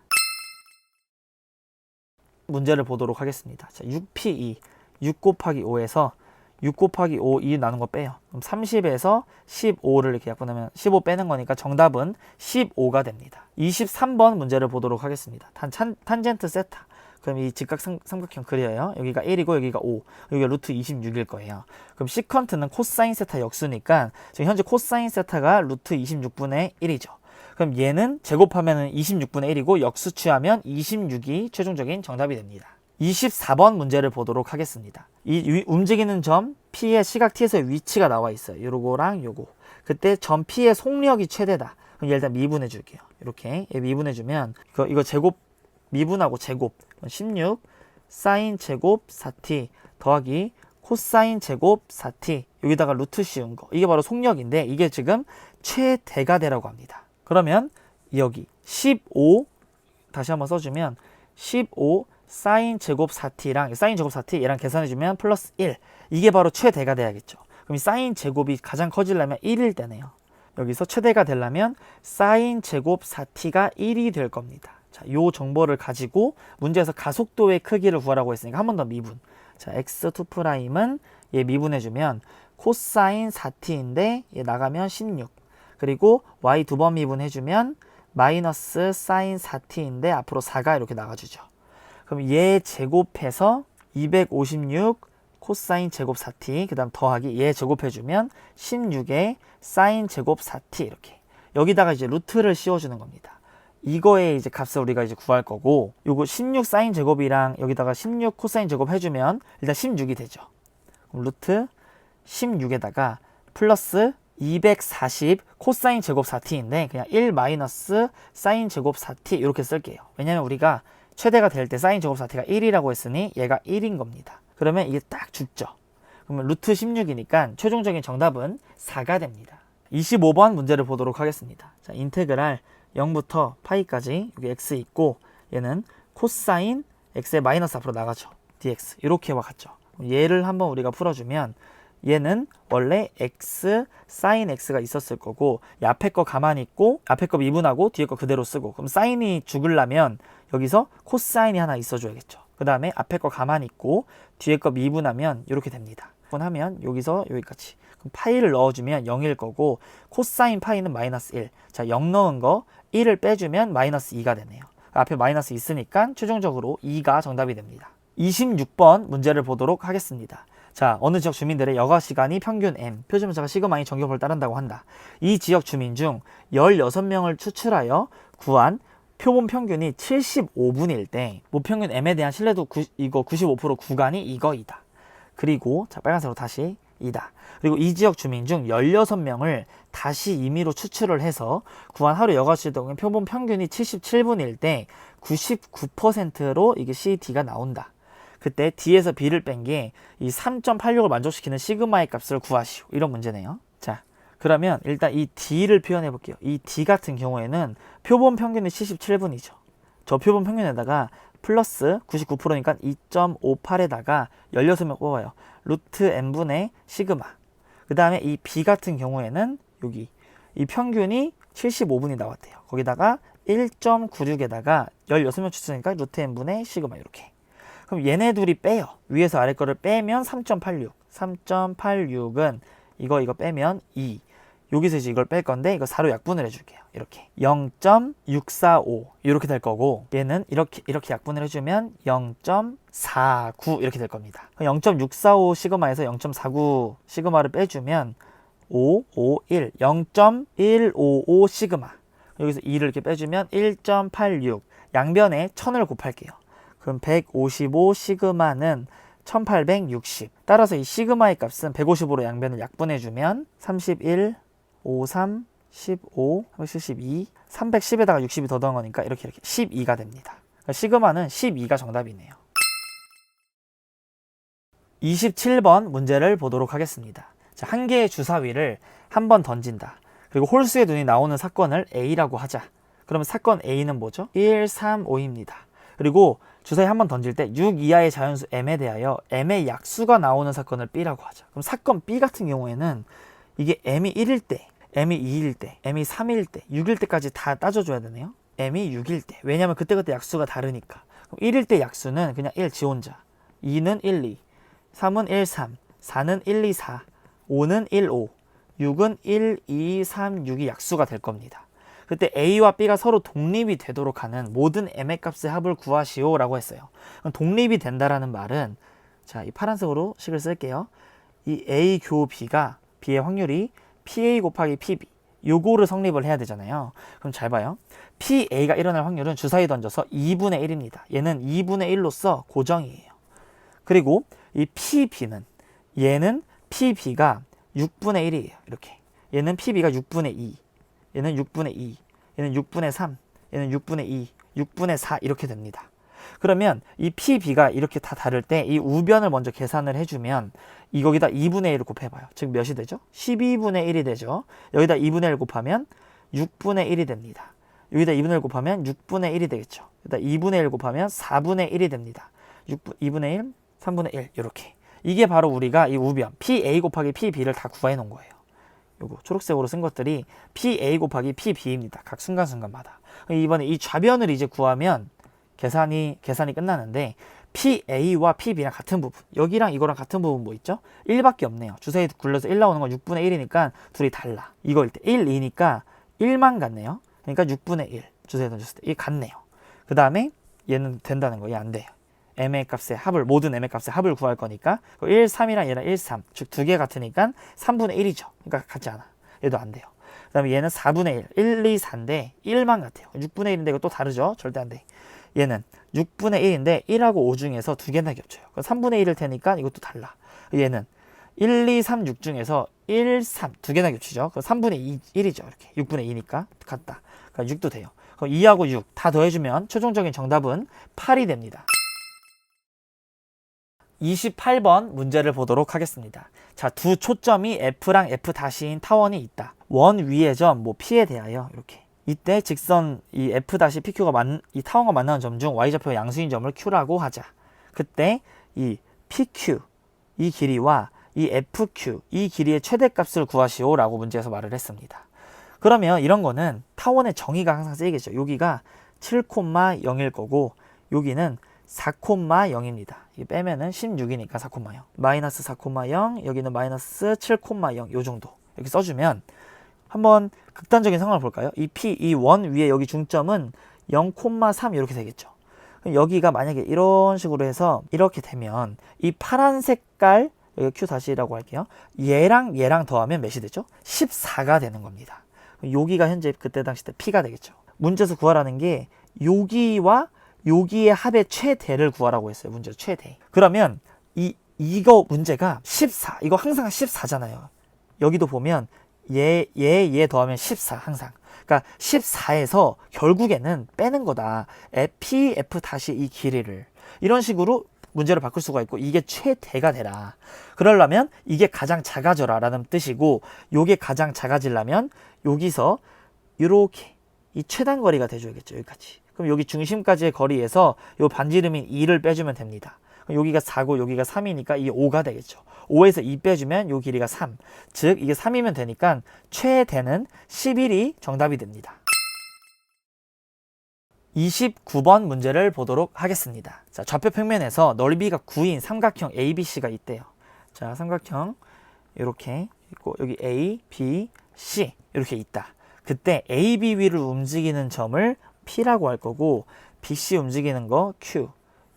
문제를 보도록 하겠습니다. 자, 6p2 6 곱하기 5에서 6 곱하기 5, 2 나눈 거 빼요. 그럼 30에서 15를 이렇게 약분하면 15 빼는 거니까 정답은 15가 됩니다. 23번 문제를 보도록 하겠습니다. 탄젠트 세타. 그럼 이 직각 삼각형 그려요. 여기가 1이고 여기가 5, 여기가 루트 26일 거예요. 그럼 시컨트는 코사인 세타 역수니까 지금 현재 코사인 세타가 루트 26분의 1이죠. 그럼 얘는 제곱하면 26분의 1이고 역수 취하면 26이 최종적인 정답이 됩니다. 24번 문제를 보도록 하겠습니다. 이 움직이는 점 P의 시각 T에서의 위치가 나와 있어요. 요거랑 요거. 그때 점 P의 속력이 최대다. 그럼 얘 일단 미분해 줄게요. 이렇게 얘 미분해 주면 이거 제곱 미분하고 제곱 16 사인 제곱 4T 더하기 코사인 제곱 4t 여기다가 루트 씌운 거 이게 바로 속력인데 이게 지금 최대가되라고 합니다. 그러면 여기 15 다시 한번 써주면 15 사인 제곱 4t랑 사인 제곱 4t 얘랑 계산해주면 플러스 1 이게 바로 최대가 돼야겠죠. 그럼 이 사인 제곱이 가장 커지려면 1일 때네요. 여기서 최대가 되려면 사인 제곱 4t가 1이 될 겁니다. 자, 요 정보를 가지고 문제에서 가속도의 크기를 구하라고 했으니까 한 번 더 미분. 자, x2'은 얘 미분해주면 코사인 4t인데 얘 나가면 16. 그리고 y 두 번 미분해주면 마이너스 사인 4t인데 앞으로 4가 이렇게 나가주죠. 그럼 얘 제곱해서 256 코사인 제곱 4t 그 다음 더하기 얘 제곱해주면 16에 사인 제곱 4t 이렇게 여기다가 이제 루트를 씌워주는 겁니다. 이거의 이제 값을 우리가 이제 구할 거고 요거 16 사인 제곱이랑 여기다가 16 코사인 제곱 해주면 일단 16이 되죠. 그럼 루트 16에다가 플러스 240 코사인 제곱 4t인데 그냥 1 마이너스 사인 제곱 4t 이렇게 쓸게요. 왜냐면 우리가 최대가 될 때 사인 제곱 4t가 1이라고 했으니 얘가 1인 겁니다. 그러면 이게 딱 죽죠. 그러면 루트 16이니까 최종적인 정답은 4가 됩니다. 25번 문제를 보도록 하겠습니다. 자, 인테그랄 0부터 파이까지 여기 x 있고 얘는 코사인 x의 마이너스 앞으로 나가죠. dx 이렇게와 같죠. 얘를 한번 우리가 풀어주면 얘는 원래 x 사인 x가 있었을 거고 이 앞에 거 가만히 있고 앞에 거 미분하고 뒤에 거 그대로 쓰고 그럼 사인이 죽으려면 여기서 코사인이 하나 있어줘야겠죠. 그 다음에 앞에 거 가만히 있고 뒤에 거 미분하면 이렇게 됩니다. 미분하면 여기서 여기까지 그럼 파이를 넣어주면 0일 거고 코사인 파이는 마이너스 1. 자, 0 넣은 거 1을 빼주면 마이너스 2가 되네요. 앞에 마이너스 있으니까 최종적으로 2가 정답이 됩니다. 26번 문제를 보도록 하겠습니다. 자, 어느 지역 주민들의 여가 시간이 평균 m, 표준문자가 시그마인 정교법을 따른다고 한다. 이 지역 주민 중 16명을 추출하여 구한 표본 평균이 75분일 때 모평균 m에 대한 신뢰도 이거 95% 구간이 이거이다. 그리고 자, 빨간색으로 다시 이다. 그리고 이 지역 주민 중 16명을 다시 임의로 추출을 해서 구한 하루 여가 시동의 표본 평균이 77분일 때 99%로 이게 CD가 나온다. 그때 D에서 B를 뺀 게 이 3.86을 만족시키는 시그마의 값을 구하시오. 이런 문제네요. 자, 그러면 일단 이 D를 표현해 볼게요. 이 D 같은 경우에는 표본 평균이 77분이죠. 저 표본 평균에다가 플러스 99%니까 2.58에다가 16명 뽑아요. 루트 n분의 시그마. 그 다음에 이 B 같은 경우에는 여기 이 평균이 75분이 나왔대요. 거기다가 1.96에다가 16명 추천이니까 루트 n분의 시그마 이렇게. 그럼 얘네 둘이 빼요. 위에서 아래 거를 빼면 3.86. 3.86은 이거 빼면 2. 여기서 이제 이걸 뺄 건데 이거 4로 약분을 해줄게요. 이렇게 0.645 이렇게 될 거고 얘는 이렇게 약분을 해주면 0.49 이렇게 될 겁니다. 0.645 시그마에서 0.49 시그마를 빼주면 551 0.155 시그마 여기서 2를 이렇게 빼주면 1.86 양변에 1000을 곱할게요. 그럼 155 시그마는 1860 따라서 이 시그마의 값은 150으로 양변을 약분해주면 31 53 15 372 310에다가 60이 더 넣은 거니까 이렇게 12가 됩니다. 그러니까 시그마는 12가 정답이네요. 27번 문제를 보도록 하겠습니다. 자, 한 개의 주사위를 한 번 던진다. 그리고 홀수의 눈이 나오는 사건을 A라고 하자. 그러면 사건 A는 뭐죠? 1, 3, 5입니다. 그리고 주사위 한 번 던질 때 6 이하의 자연수 M에 대하여 M의 약수가 나오는 사건을 B라고 하죠. 그럼 사건 B 같은 경우에는 이게 M이 1일 때, M이 2일 때, M이 3일 때, 6일 때까지 다 따져줘야 되네요. M이 6일 때. 왜냐면 그때그때 약수가 다르니까. 그럼 1일 때 약수는 그냥 1 지 혼자. 2는 1, 2. 3은 1, 3. 4는 1, 2, 4. 5는 1, 5. 6은 1, 2, 3, 6이 약수가 될 겁니다. 그때 A와 B가 서로 독립이 되도록 하는 모든 M의 값의 합을 구하시오 라고 했어요. 그럼 독립이 된다라는 말은 자, 이 파란색으로 식을 쓸게요. 이 A 교 B가 B의 확률이 PA 곱하기 PB 요거를 성립을 해야 되잖아요. 그럼 잘 봐요. PA가 일어날 확률은 주사위 던져서 2분의 1입니다. 얘는 2분의 1로서 고정이에요. 그리고 이 PB는 얘는 PB가 6분의 1이에요. 이렇게. 얘는 PB가 6분의 2. 얘는 6분의 2. 얘는 6분의 3. 얘는 6분의 2. 6분의 4 이렇게 됩니다. 그러면 이 PB가 이렇게 다 다를 때 이 우변을 먼저 계산을 해주면 이거기다 2분의 1을 곱해봐요. 즉 몇이 되죠? 12분의 1이 되죠. 여기다 2분의 1 곱하면 6분의 1이 됩니다. 여기다 2분의 1 곱하면 6분의 1이 되겠죠. 여기다 2분의 1 곱하면 4분의 1이 됩니다. 2분의 1, 3분의 1 이렇게. 이게 바로 우리가 이 우변 PA 곱하기 PB를 다 구해 놓은 거예요. 요거 초록색으로 쓴 것들이 PA 곱하기 PB입니다. 각 순간순간마다. 이번에 이 좌변을 이제 구하면 계산이 끝나는데 PA와 PB랑 같은 부분, 여기랑 이거랑 같은 부분 뭐 있죠? 1밖에 없네요. 주사위 굴려서 1 나오는 건 6분의 1이니까 둘이 달라. 이거일 때 1, 2니까 1만 같네요. 그러니까 6분의 1 주사위 던졌을 때 이게 같네요. 그 다음에 얘는 된다는 거, 얘 안 돼요. m의 값의 합을, 모든 m의 값의 합을 구할 거니까 1, 3이랑 얘랑 1, 3, 즉 두 개 같으니까 3분의 1이죠. 그러니까 같지 않아. 얘도 안 돼요. 그 다음에 얘는 4분의 1, 1, 2, 4인데 1만 같아요. 6분의 1인데 이거 또 다르죠. 절대 안 돼. 얘는 6분의 1인데 1하고 5 중에서 두 개나 겹쳐요. 그럼 3분의 1일 테니까 이것도 달라. 얘는 1, 2, 3, 6 중에서 1, 3 두 개나 겹치죠. 그럼 3분의 1이죠. 이렇게 6분의 2니까 같다. 그러니까 6도 돼요. 그럼 2하고 6 다 더해주면 최종적인 정답은 8이 됩니다. 28번 문제를 보도록 하겠습니다. 자, 두 초점이 F랑 F'인 타원이 있다. 원 위의 점, 뭐 P에 대하여 이렇게. 이때 직선 이 F-PQ가 이 타원과 만나는 점 중 Y좌표 양수인 점을 Q라고 하자. 그때 이 PQ, 이 길이와 이 FQ, 이 길이의 최대값을 구하시오 라고 문제에서 말을 했습니다. 그러면 이런 거는 타원의 정의가 항상 쓰이겠죠. 여기가 7,0일 거고 여기는 4,0입니다. 이게 빼면은 16이니까 4,0. 마이너스 4,0, 여기는 마이너스 7,0 요 정도 이렇게 써주면 한번 극단적인 상황을 볼까요? 이 P, 이 원 위에 여기 중점은 0,3 이렇게 되겠죠. 여기가 만약에 이런 식으로 해서 이렇게 되면 이 파란 색깔, 여기 Q 다시라고 할게요. 얘랑 더하면 몇이 되죠? 14가 되는 겁니다. 여기가 현재 그때 당시 때 P가 되겠죠. 문제에서 구하라는 게 여기와 여기의 합의 최대를 구하라고 했어요. 문제 최대. 그러면 이거 문제가 14. 이거 항상 14잖아요. 여기도 보면 얘 더하면 14 항상. 그러니까 14에서 결국에는 빼는 거다. P, F 다시 이 길이를. 이런 식으로 문제를 바꿀 수가 있고 이게 최대가 되라. 그러려면 이게 가장 작아져라 라는 뜻이고 요게 가장 작아지려면 여기서 이렇게 이 최단 거리가 돼줘야겠죠. 여기까지. 그럼 여기 중심까지의 거리에서 요 반지름인 2를 빼주면 됩니다. 그럼 여기가 4고 여기가 3이니까 이게 5가 되겠죠. 5에서 2 빼주면 요 길이가 3. 즉 이게 3이면 되니까 최대는 11이 정답이 됩니다. 29번 문제를 보도록 하겠습니다. 자, 좌표 평면에서 넓이가 9인 삼각형 ABC가 있대요. 자, 삼각형 이렇게 있고 여기 A, B, C 이렇게 있다. 그때 AB 위를 움직이는 점을 P라고 할 거고 BC 움직이는 거 Q,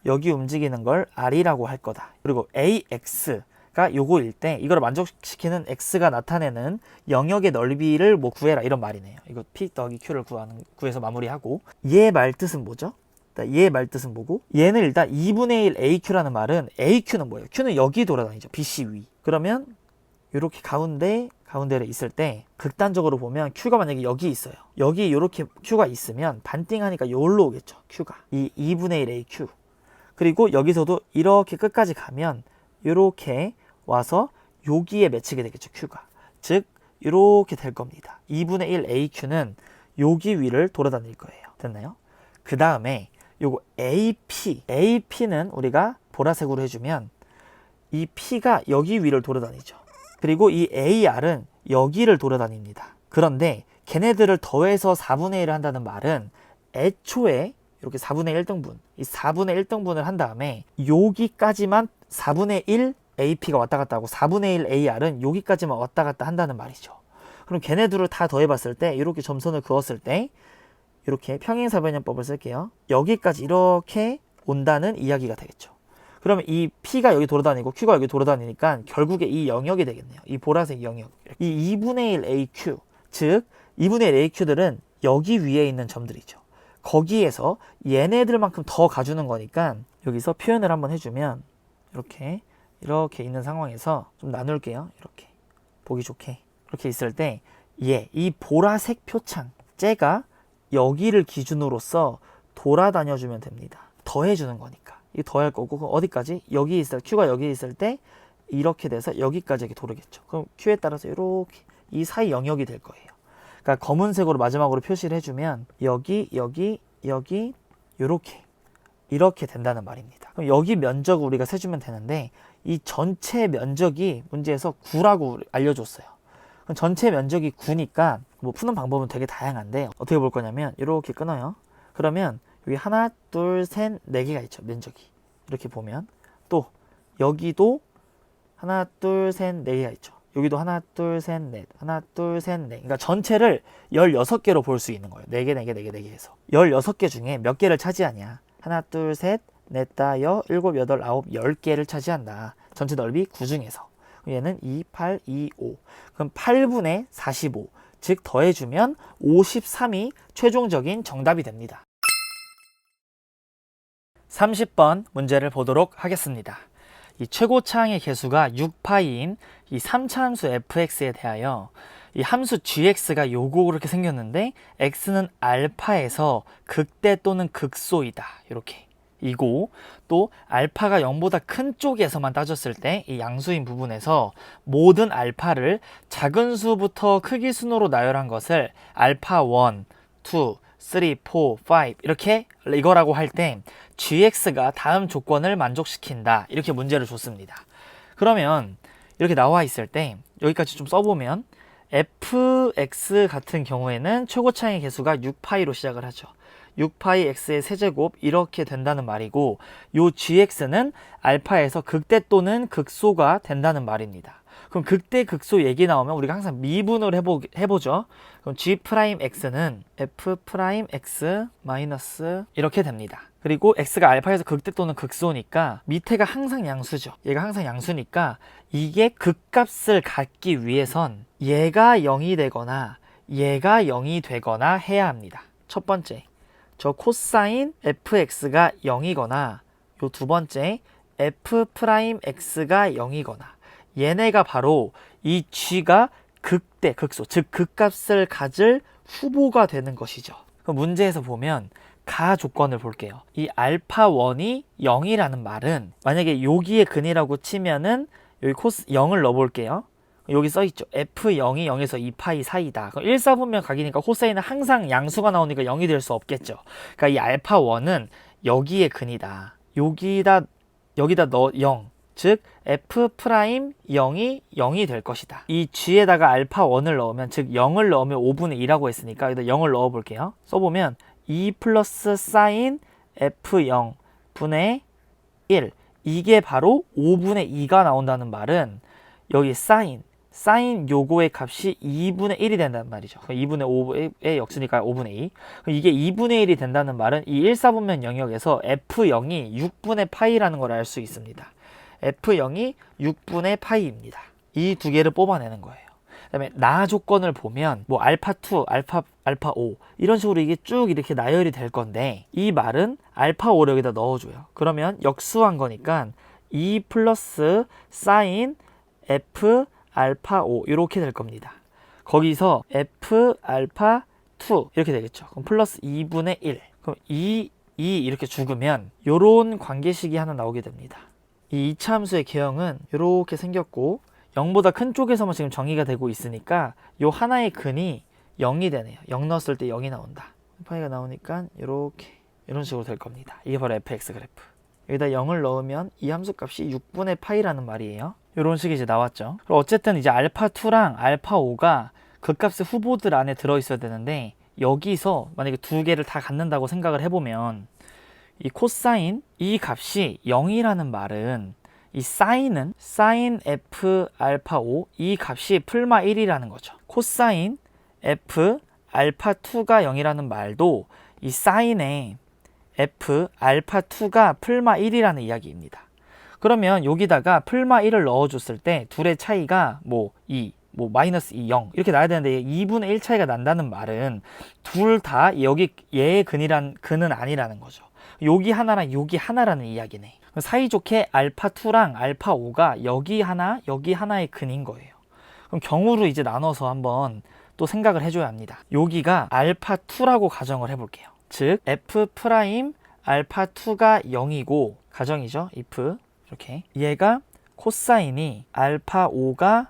여기 움직이는 걸 R이라고 할 거다. 그리고 AX가 요거일 때 이걸 만족시키는 X가 나타내는 영역의 넓이를 뭐 구해라 이런 말이네요. 이거 P 더하기 Q를 구해서 마무리하고 얘 말뜻은 뭐죠? 얘 말뜻은 뭐고? 얘는 일단 2분의 1 AQ라는 말은 AQ는 뭐예요? Q는 여기 돌아다니죠. BC 위. 그러면 이렇게 가운데를 있을 때 극단적으로 보면 Q가 만약에 여기 있어요. 여기 이렇게 Q가 있으면 반띵하니까 여기로 오겠죠. Q가. 이 2분의 1 AQ. 그리고 여기서도 이렇게 끝까지 가면 이렇게 와서 여기에 맺히게 되겠죠. Q가. 즉 이렇게 될 겁니다. 2분의 1 AQ는 여기 위를 돌아다닐 거예요. 됐나요? 그 다음에 요거 AP는 우리가 보라색으로 해주면 이 P가 여기 위를 돌아다니죠. 그리고 이 AR은 여기를 돌아다닙니다. 그런데 걔네들을 더해서 4분의 1을 한다는 말은 애초에 이렇게 4분의 1등분, 이 4분의 1등분을 한 다음에 여기까지만 4분의 1 AP가 왔다 갔다 하고 4분의 1 AR은 여기까지만 왔다 갔다 한다는 말이죠. 그럼 걔네들을 다 더해봤을 때 이렇게 점선을 그었을 때 이렇게 평행사변형법을 쓸게요. 여기까지 이렇게 온다는 이야기가 되겠죠. 그러면 이 P가 여기 돌아다니고 Q가 여기 돌아다니니까 결국에 이 영역이 되겠네요. 이 보라색 영역. 이 2분의 1 AQ, 즉 2분의 1 AQ들은 여기 위에 있는 점들이죠. 거기에서 얘네들만큼 더 가주는 거니까 여기서 표현을 한번 해주면 이렇게 있는 상황에서 좀 나눌게요. 이렇게 보기 좋게 이렇게 있을 때 이 보라색 표창 쟤가 여기를 기준으로서 돌아다녀주면 됩니다. 더해주는 거니까 이 더할 거고, 그럼 어디까지? 여기 있을 Q가 여기 있을 때 이렇게 돼서 여기까지 이렇게 도르겠죠. 그럼 Q에 따라서 이렇게 이 사이 영역이 될 거예요. 그러니까 검은색으로 마지막으로 표시를 해주면 여기 이렇게 된다는 말입니다. 그럼 여기 면적을 우리가 세주면 되는데 이 전체 면적이 문제에서 9라고 알려줬어요. 그럼 전체 면적이 9니까 뭐 푸는 방법은 되게 다양한데 어떻게 볼 거냐면 이렇게 끊어요. 그러면 여기 하나, 둘, 셋, 네 개가 있죠. 면적이. 이렇게 보면 또 여기도 하나, 둘, 셋, 네 개가 있죠. 여기도 하나, 둘, 셋, 넷, 하나, 둘, 셋, 넷. 그러니까 전체를 16개로 볼 수 있는 거예요. 4개, 4개, 4개, 4개 해서. 16개 중에 몇 개를 차지하냐. 하나, 둘, 셋, 넷, 다, 여, 일곱, 여덟, 아홉, 10개를 차지한다. 전체 넓이 9 중에서. 얘는 2, 8, 2, 5. 그럼 8분의 45. 즉 더해주면 53이 최종적인 정답이 됩니다. 30번 문제를 보도록 하겠습니다. 이 최고차항의 개수가 6파이인 이 3차 함수 fx에 대하여 이 함수 gx가 요거 그렇게 생겼는데 x는 알파에서 극대 또는 극소이다. 이렇게 이고 또 알파가 0보다 큰 쪽에서만 따졌을 때 이 양수인 부분에서 모든 알파를 작은 수부터 크기 순으로 나열한 것을 알파 1, 2, 3, 4, 5 이렇게 이거라고 할 때 gx가 다음 조건을 만족시킨다. 이렇게 문제를 줬습니다. 그러면 이렇게 나와 있을 때 여기까지 좀 써보면 fx 같은 경우에는 최고차항의 개수가 6파이로 시작을 하죠. 6파이 x의 세제곱 이렇게 된다는 말이고 요 gx는 알파에서 극대 또는 극소가 된다는 말입니다. 그럼 극대 극소 얘기 나오면 우리가 항상 미분을 해보죠. 그럼 g'x는 f'x 마이너스 이렇게 됩니다. 그리고 x가 알파에서 극대 또는 극소니까 밑에가 항상 양수죠. 얘가 항상 양수니까 이게 극값을 갖기 위해선 얘가 0이 되거나 얘가 0이 되거나 해야 합니다. 첫 번째, 저 코사인 fx가 0이거나 요 두 번째 f'x가 0이거나 얘네가 바로 이 g가 극대, 극소, 즉 극값을 가질 후보가 되는 것이죠. 그럼 문제에서 보면 가 조건을 볼게요. 이 알파 1이 0이라는 말은 만약에 여기에 근이라고 치면은 여기 코스 0을 넣어볼게요. 여기 써있죠. F0이 0에서 2파이 사이다. 그럼 1사분면 각이니까 코사인은 항상 양수가 나오니까 0이 될 수 없겠죠. 그러니까 이 알파 1은 여기에 근이다. 여기다 넣어 0. 즉 F'0이 0이 될 것이다. 이 G에다가 알파 1을 넣으면 즉 0을 넣으면 5분의 2라고 했으니까 여기다 0을 넣어볼게요. 써보면 2 플러스 사인 F0 분의 1 이게 바로 5분의 2가 나온다는 말은 여기 사인 요거의 값이 2분의 1이 된다는 말이죠. 2분의 5의 역수니까 5분의 2. 이게 2분의 1이 된다는 말은 이 1사분면 영역에서 F0이 6분의 파이라는 걸 알 수 있습니다. F0이 6분의 파이입니다. 이 두 개를 뽑아내는 거예요. 그 다음에 나 조건을 보면 뭐 알파2, 알파5 이런 식으로 이게 쭉 이렇게 나열이 될 건데 이 말은 알파5를 여기다 넣어줘요. 그러면 역수한 거니까 2 플러스 사인 F 알파5 이렇게 될 겁니다. 거기서 F 알파2 이렇게 되겠죠. 그럼 플러스 2분의 1 그럼 2 이렇게 죽으면 요런 관계식이 하나 나오게 됩니다. 이 2차 함수의 개형은 이렇게 생겼고 0보다 큰 쪽에서만 지금 정의가 되고 있으니까 요 하나의 근이 0이 되네요. 0 넣었을 때 0이 나온다. 파이가 나오니까 이런 식으로 될 겁니다. 이게 바로 fx 그래프. 여기다 0을 넣으면 이 함수 값이 6분의 파이라는 말이에요. 이런 식이 이제 나왔죠. 그럼 어쨌든 이제 알파2랑 알파5가 그 값의 후보들 안에 들어있어야 되는데 여기서 만약에 두 개를 다 갖는다고 생각을 해보면 이 코사인 이 값이 0이라는 말은 이 사인은 사인 f 알파5 이 값이 풀마 1이라는 거죠. 코사인 f 알파2가 0이라는 말도 이 사인의 f 알파2가 풀마 1이라는 이야기입니다. 그러면 여기다가 풀마 1을 넣어줬을 때 둘의 차이가 뭐 2, 뭐 마이너스 2, 0 이렇게 나야 되는데 2분의 1 차이가 난다는 말은 둘 다 여기 얘의 근은 아니라는 거죠. 여기 하나랑 여기 하나라는 이야기네. 사이좋게 알파2랑 알파5가 여기 하나의 근인 거예요. 그럼 경우로 이제 나눠서 한번 또 생각을 해줘야 합니다. 여기가 알파2라고 가정을 해볼게요. 즉 f' 알파 2가 0이고 가정이죠. if 이렇게 얘가 코사인이 알파 5가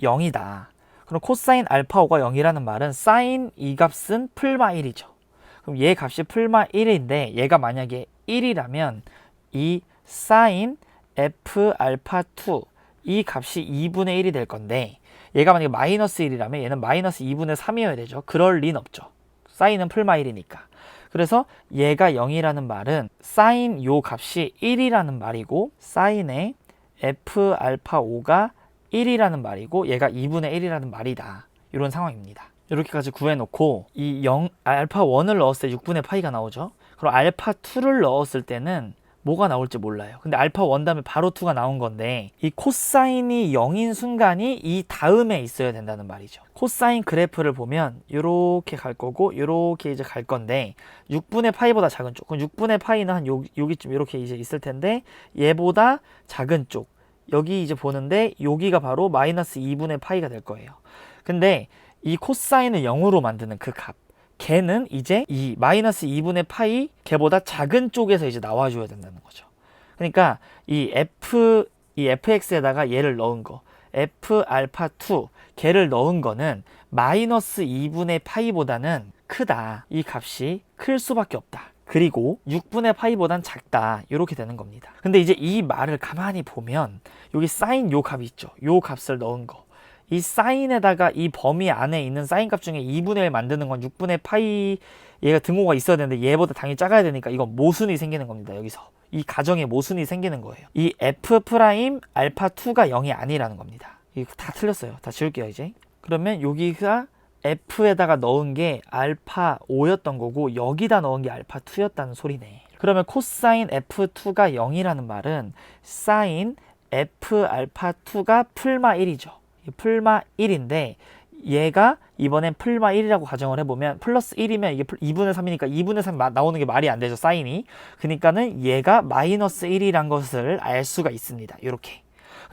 0이다. 그럼 코사인 알파 5가 0이라는 말은 사인 이 값은 풀마 1이죠. 그럼 얘 값이 풀마 1인데 얘가 만약에 1이라면 이 사인 f 알파 2 이 값이 2분의 1이 될 건데 얘가 만약에 마이너스 1이라면 얘는 마이너스 2분의 3이어야 되죠. 그럴 리는 없죠. 사인은 풀마 1이니까. 그래서 얘가 0이라는 말은 사인 요 값이 1이라는 말이고 사인의 f 알파 5가 1이라는 말이고 얘가 2분의 1이라는 말이다. 이런 상황입니다. 이렇게까지 구해놓고 이 알파 1을 넣었을 때 6분의 파이가 나오죠. 그럼 알파 2를 넣었을 때는 뭐가 나올지 몰라요. 근데 알파 1 다음에 바로 2가 나온 건데 이 코사인이 0인 순간이 이 다음에 있어야 된다는 말이죠. 코사인 그래프를 보면 이렇게 갈 거고 이렇게 이제 갈 건데 6분의 파이보다 작은 쪽. 그럼 6분의 파이는 한 여기쯤 이렇게 이제 있을 텐데 얘보다 작은 쪽. 여기 이제 보는데 여기가 바로 마이너스 2분의 파이가 될 거예요. 근데 이 코사인을 0으로 만드는 그 값, 걔는 이제 이 마이너스 2분의 파이 걔보다 작은 쪽에서 이제 나와줘야 된다는 거죠. 그러니까 이 fx에다가 얘를 넣은 거, f 알파 2 걔를 넣은 거는 마이너스 2분의 파이보다는 크다. 이 값이 클 수밖에 없다. 그리고 6분의 파이보단 작다. 이렇게 되는 겁니다. 근데 이제 이 말을 가만히 보면 여기 사인 요 값이 있죠. 요 값을 넣은 거. 이 사인에다가 이 범위 안에 있는 사인 값 중에 2분의 1 만드는 건 6분의 파이 얘가 등호가 있어야 되는데 얘보다 당연히 작아야 되니까 이건 모순이 생기는 겁니다. 여기서. 이 가정에 모순이 생기는 거예요. 이 f 프라임 알파 2가 0이 아니라는 겁니다. 이거 다 틀렸어요. 다 지울게요, 이제. 그러면 여기가 f에다가 넣은 게 알파 5였던 거고 여기다 넣은 게 알파 2였다는 소리네. 그러면 코사인 f2가 0이라는 말은 사인 f 알파 2가 풀마 1이죠. 풀마 1인데 얘가 이번엔 풀마 1이라고 가정을 해보면 플러스 1이면 이게 2분의 3이니까 2분의 3 나오는 게 말이 안 되죠. 사인이. 그러니까는 얘가 마이너스 1이란 것을 알 수가 있습니다. 이렇게.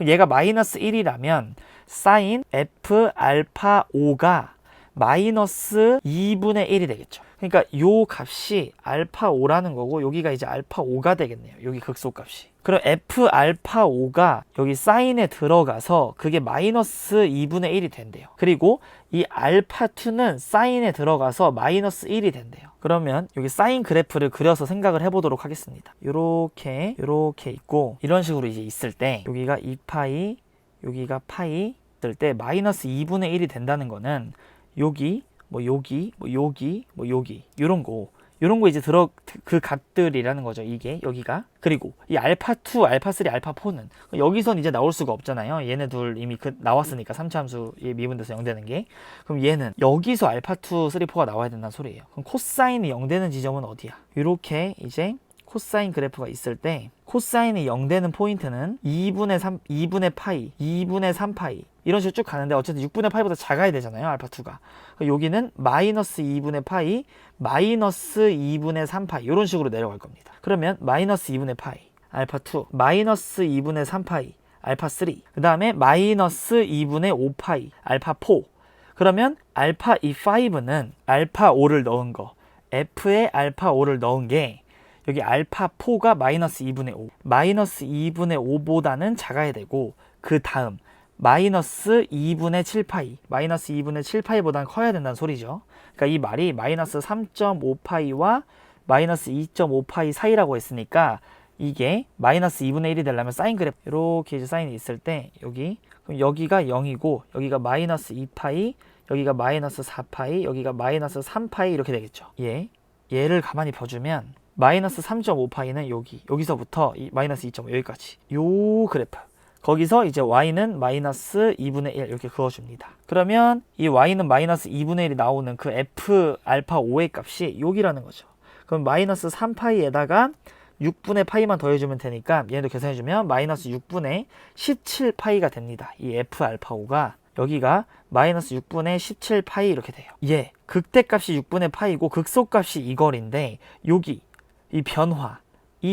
얘가 마이너스 1이라면 사인 f 알파 5가 마이너스 2분의 1이 되겠죠. 그러니까 요 값이 알파 5라는 거고 여기가 이제 알파 5가 되겠네요. 여기 극소값이. 그럼 f 알파 5가 여기 사인에 들어가서 그게 마이너스 2분의 1이 된대요. 그리고 이 알파 2는 사인에 들어가서 마이너스 1이 된대요. 그러면 여기 사인 그래프를 그려서 생각을 해보도록 하겠습니다. 요렇게 있고 이런 식으로 이제 있을 때 여기가 2파이 여기가 파이 있을 때 마이너스 2분의 1이 된다는 거는 여기 여기 요런 거 이제 그 값들이라는 거죠. 이게 여기가. 그리고 이 알파 2, 알파 3, 알파 4는 여기선 이제 나올 수가 없잖아요. 얘네 둘 이미 나왔으니까 3차 함수 미분돼서 0 되는 게. 그럼 얘는 여기서 알파 2, 3, 4가 나와야 된다는 소리예요. 그럼 코사인이 0 되는 지점은 어디야? 이렇게 이제 코사인 그래프가 있을 때 코사인이 0 되는 포인트는 2분의 3, 2분의 파이, 2분의 3파이 이런 식으로 쭉 가는데 어쨌든 6분의 파이보다 작아야 되잖아요. 알파 2가. 여기는 마이너스 2분의 파이, 마이너스 2분의 3파이 이런 식으로 내려갈 겁니다. 그러면 마이너스 2분의 파이, 알파 2, 마이너스 2분의 3파이, 알파 3, 그 다음에 마이너스 2분의 5파이, 알파 4. 그러면 알파 5는 알파 5를 넣은 거, f에 알파 5를 넣은 게 여기 알파 4가 마이너스 2분의 5, 마이너스 2분의 5보다는 작아야 되고 그 다음 마이너스 2분의 7파이, 마이너스 2분의 7파이보다는 커야 된다는 소리죠. 그러니까 이 말이 마이너스 3.5파이와 마이너스 2.5파이 사이라고 했으니까 이게 마이너스 2분의 1이 되려면 사인 그래프 이렇게 이제 사인이 있을 때 그럼 여기가 0이고 여기가 마이너스 2파이, 여기가 마이너스 4파이, 여기가 마이너스 3파이 이렇게 되겠죠. 얘를 가만히 봐주면 마이너스 3.5파이는 여기서부터 이 마이너스 2.5 여기까지 요 그래프. 거기서 이제 y는 마이너스 2분의 1 이렇게 그어줍니다. 그러면 이 y는 마이너스 2분의 1이 나오는 그 f 알파 5의 값이 여기라는 거죠. 그럼 마이너스 3파이에다가 6분의 파이만 더해주면 되니까 얘도 계산해주면 마이너스 6분의 17파이가 됩니다. 이 f 알파 5가 여기가 마이너스 6분의 17파이 이렇게 돼요. 극대값이 6분의 파이고 극소값이 이걸인데 여기 이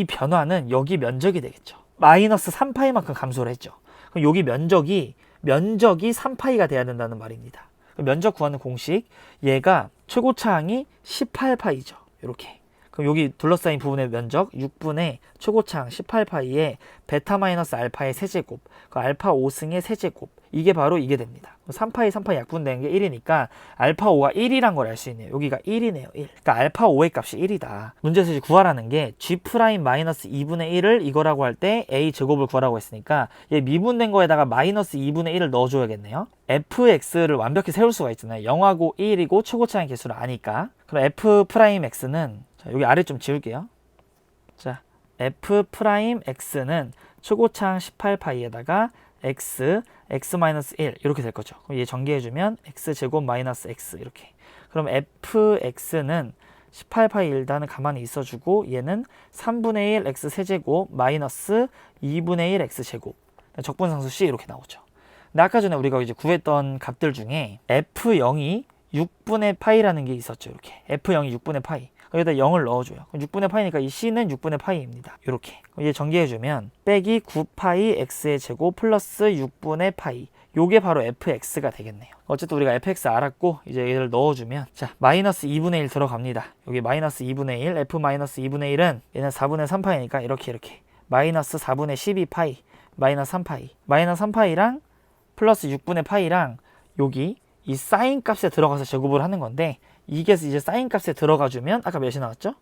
변화는 여기 면적이 되겠죠. 마이너스 3파이만큼 감소를 했죠. 그럼 여기 면적이 3파이가 돼야 된다는 말입니다. 면적 구하는 공식 얘가 최고차항이 18파이죠. 이렇게. 그럼 여기 둘러싸인 부분의 면적 6분의 초고창 18파이에 베타 마이너스 알파의 세제곱, 그 알파 5승의 세제곱, 이게 바로 이게 됩니다. 3파이 3파이 약분되는 게 1이니까 알파 5가 1이란 걸 알 수 있네요. 여기가 1이네요. 1. 그러니까 알파 5의 값이 1이다. 문제에서 이제 구하라는 게 G 프라임 마이너스 2분의 1을 이거라고 할 때 A 제곱을 구하라고 했으니까 얘 미분된 거에다가 마이너스 2분의 1을 넣어줘야겠네요. fx를 완벽히 세울 수가 있잖아요. 0하고 1이고 초고창의 개수를 아니까. 그럼 f 프라임 x는 자, 여기 아래 좀 지울게요. 자, f 프라임 x는 초고창 18파이에다가 x-1 이렇게 될 거죠. 그럼 얘 전개해주면 x제곱 마이너스 x 이렇게. 그럼 fx는 18파이 1단은 가만히 있어주고 얘는 3분의 1 x 세제곱 마이너스 2분의 1 x제곱. 적분상수 c 이렇게 나오죠. 근데 아까 전에 우리가 이제 구했던 값들 중에 f0이 6분의 파이라는 게 있었죠. 이렇게 f0이 6분의 파이. 여기다 0을 넣어줘요. 6분의 파이니까 이 c는 6분의 파이입니다. 이렇게. 얘 전개해주면 빼기 9파이 x의 제곱 플러스 6분의 파이. 요게 바로 fx가 되겠네요. 어쨌든 우리가 fx 알았고 이제 얘를 넣어주면 자 마이너스 2분의 1 들어갑니다. 여기 마이너스 2분의 1 f 마이너스 2분의 1은 얘는 4분의 3파이니까 이렇게 마이너스 4분의 12파이 마이너스 3파이 마이너스 3파이랑 플러스 6분의 파이랑 여기 이 사인 값에 들어가서 제곱을 하는 건데 이게 이제 사인 값에 들어가주면 아까 몇이 나왔죠?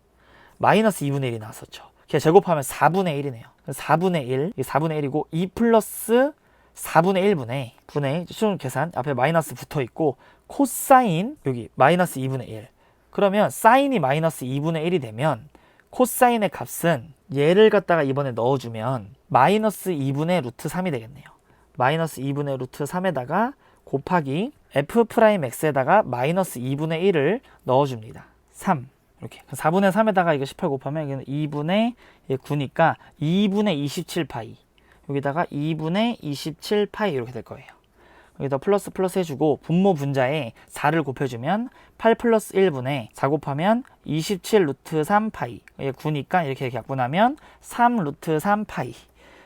마이너스 2분의 1이 나왔었죠. 걔 제곱하면 4분의 1이네요. 4분의 1, 이게 4분의 1이고 2 플러스 4분의 1분의 수능 계산 앞에 마이너스 붙어 있고 코사인 여기 마이너스 2분의 1. 그러면 사인이 마이너스 2분의 1이 되면 코사인의 값은 얘를 갖다가 이번에 넣어주면 마이너스 2분의 루트 3이 되겠네요. 마이너스 2분의 루트 3에다가 곱하기 f'x에다가 마이너스 2분의 1을 넣어줍니다. 3 이렇게 4분의 3에다가 이거 18 곱하면 여기는 2분의 9니까 2분의 27파이 여기다가 2분의 27파이 이렇게 될 거예요. 여기다 플러스 플러스 해주고 분모 분자에 4를 곱해주면 8 플러스 1분의 4 곱하면 27 루트 3파이 9니까 이렇게 약분하면 3 루트 3파이.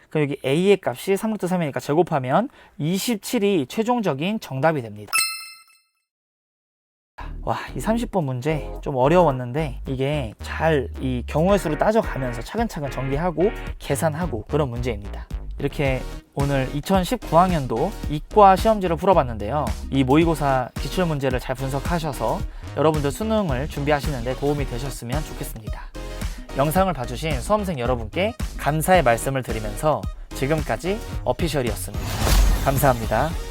그럼 여기 a의 값이 3 루트 3이니까 제곱하면 27이 최종적인 정답이 됩니다. 와, 이 30번 문제 좀 어려웠는데 이게 잘 이 경우의 수를 따져가면서 차근차근 전개하고 계산하고 그런 문제입니다. 이렇게 오늘 2019학년도 이과 시험지를 풀어봤는데요. 이 모의고사 기출문제를 잘 분석하셔서 여러분들 수능을 준비하시는데 도움이 되셨으면 좋겠습니다. 영상을 봐주신 수험생 여러분께 감사의 말씀을 드리면서 지금까지 어피셜이었습니다. 감사합니다.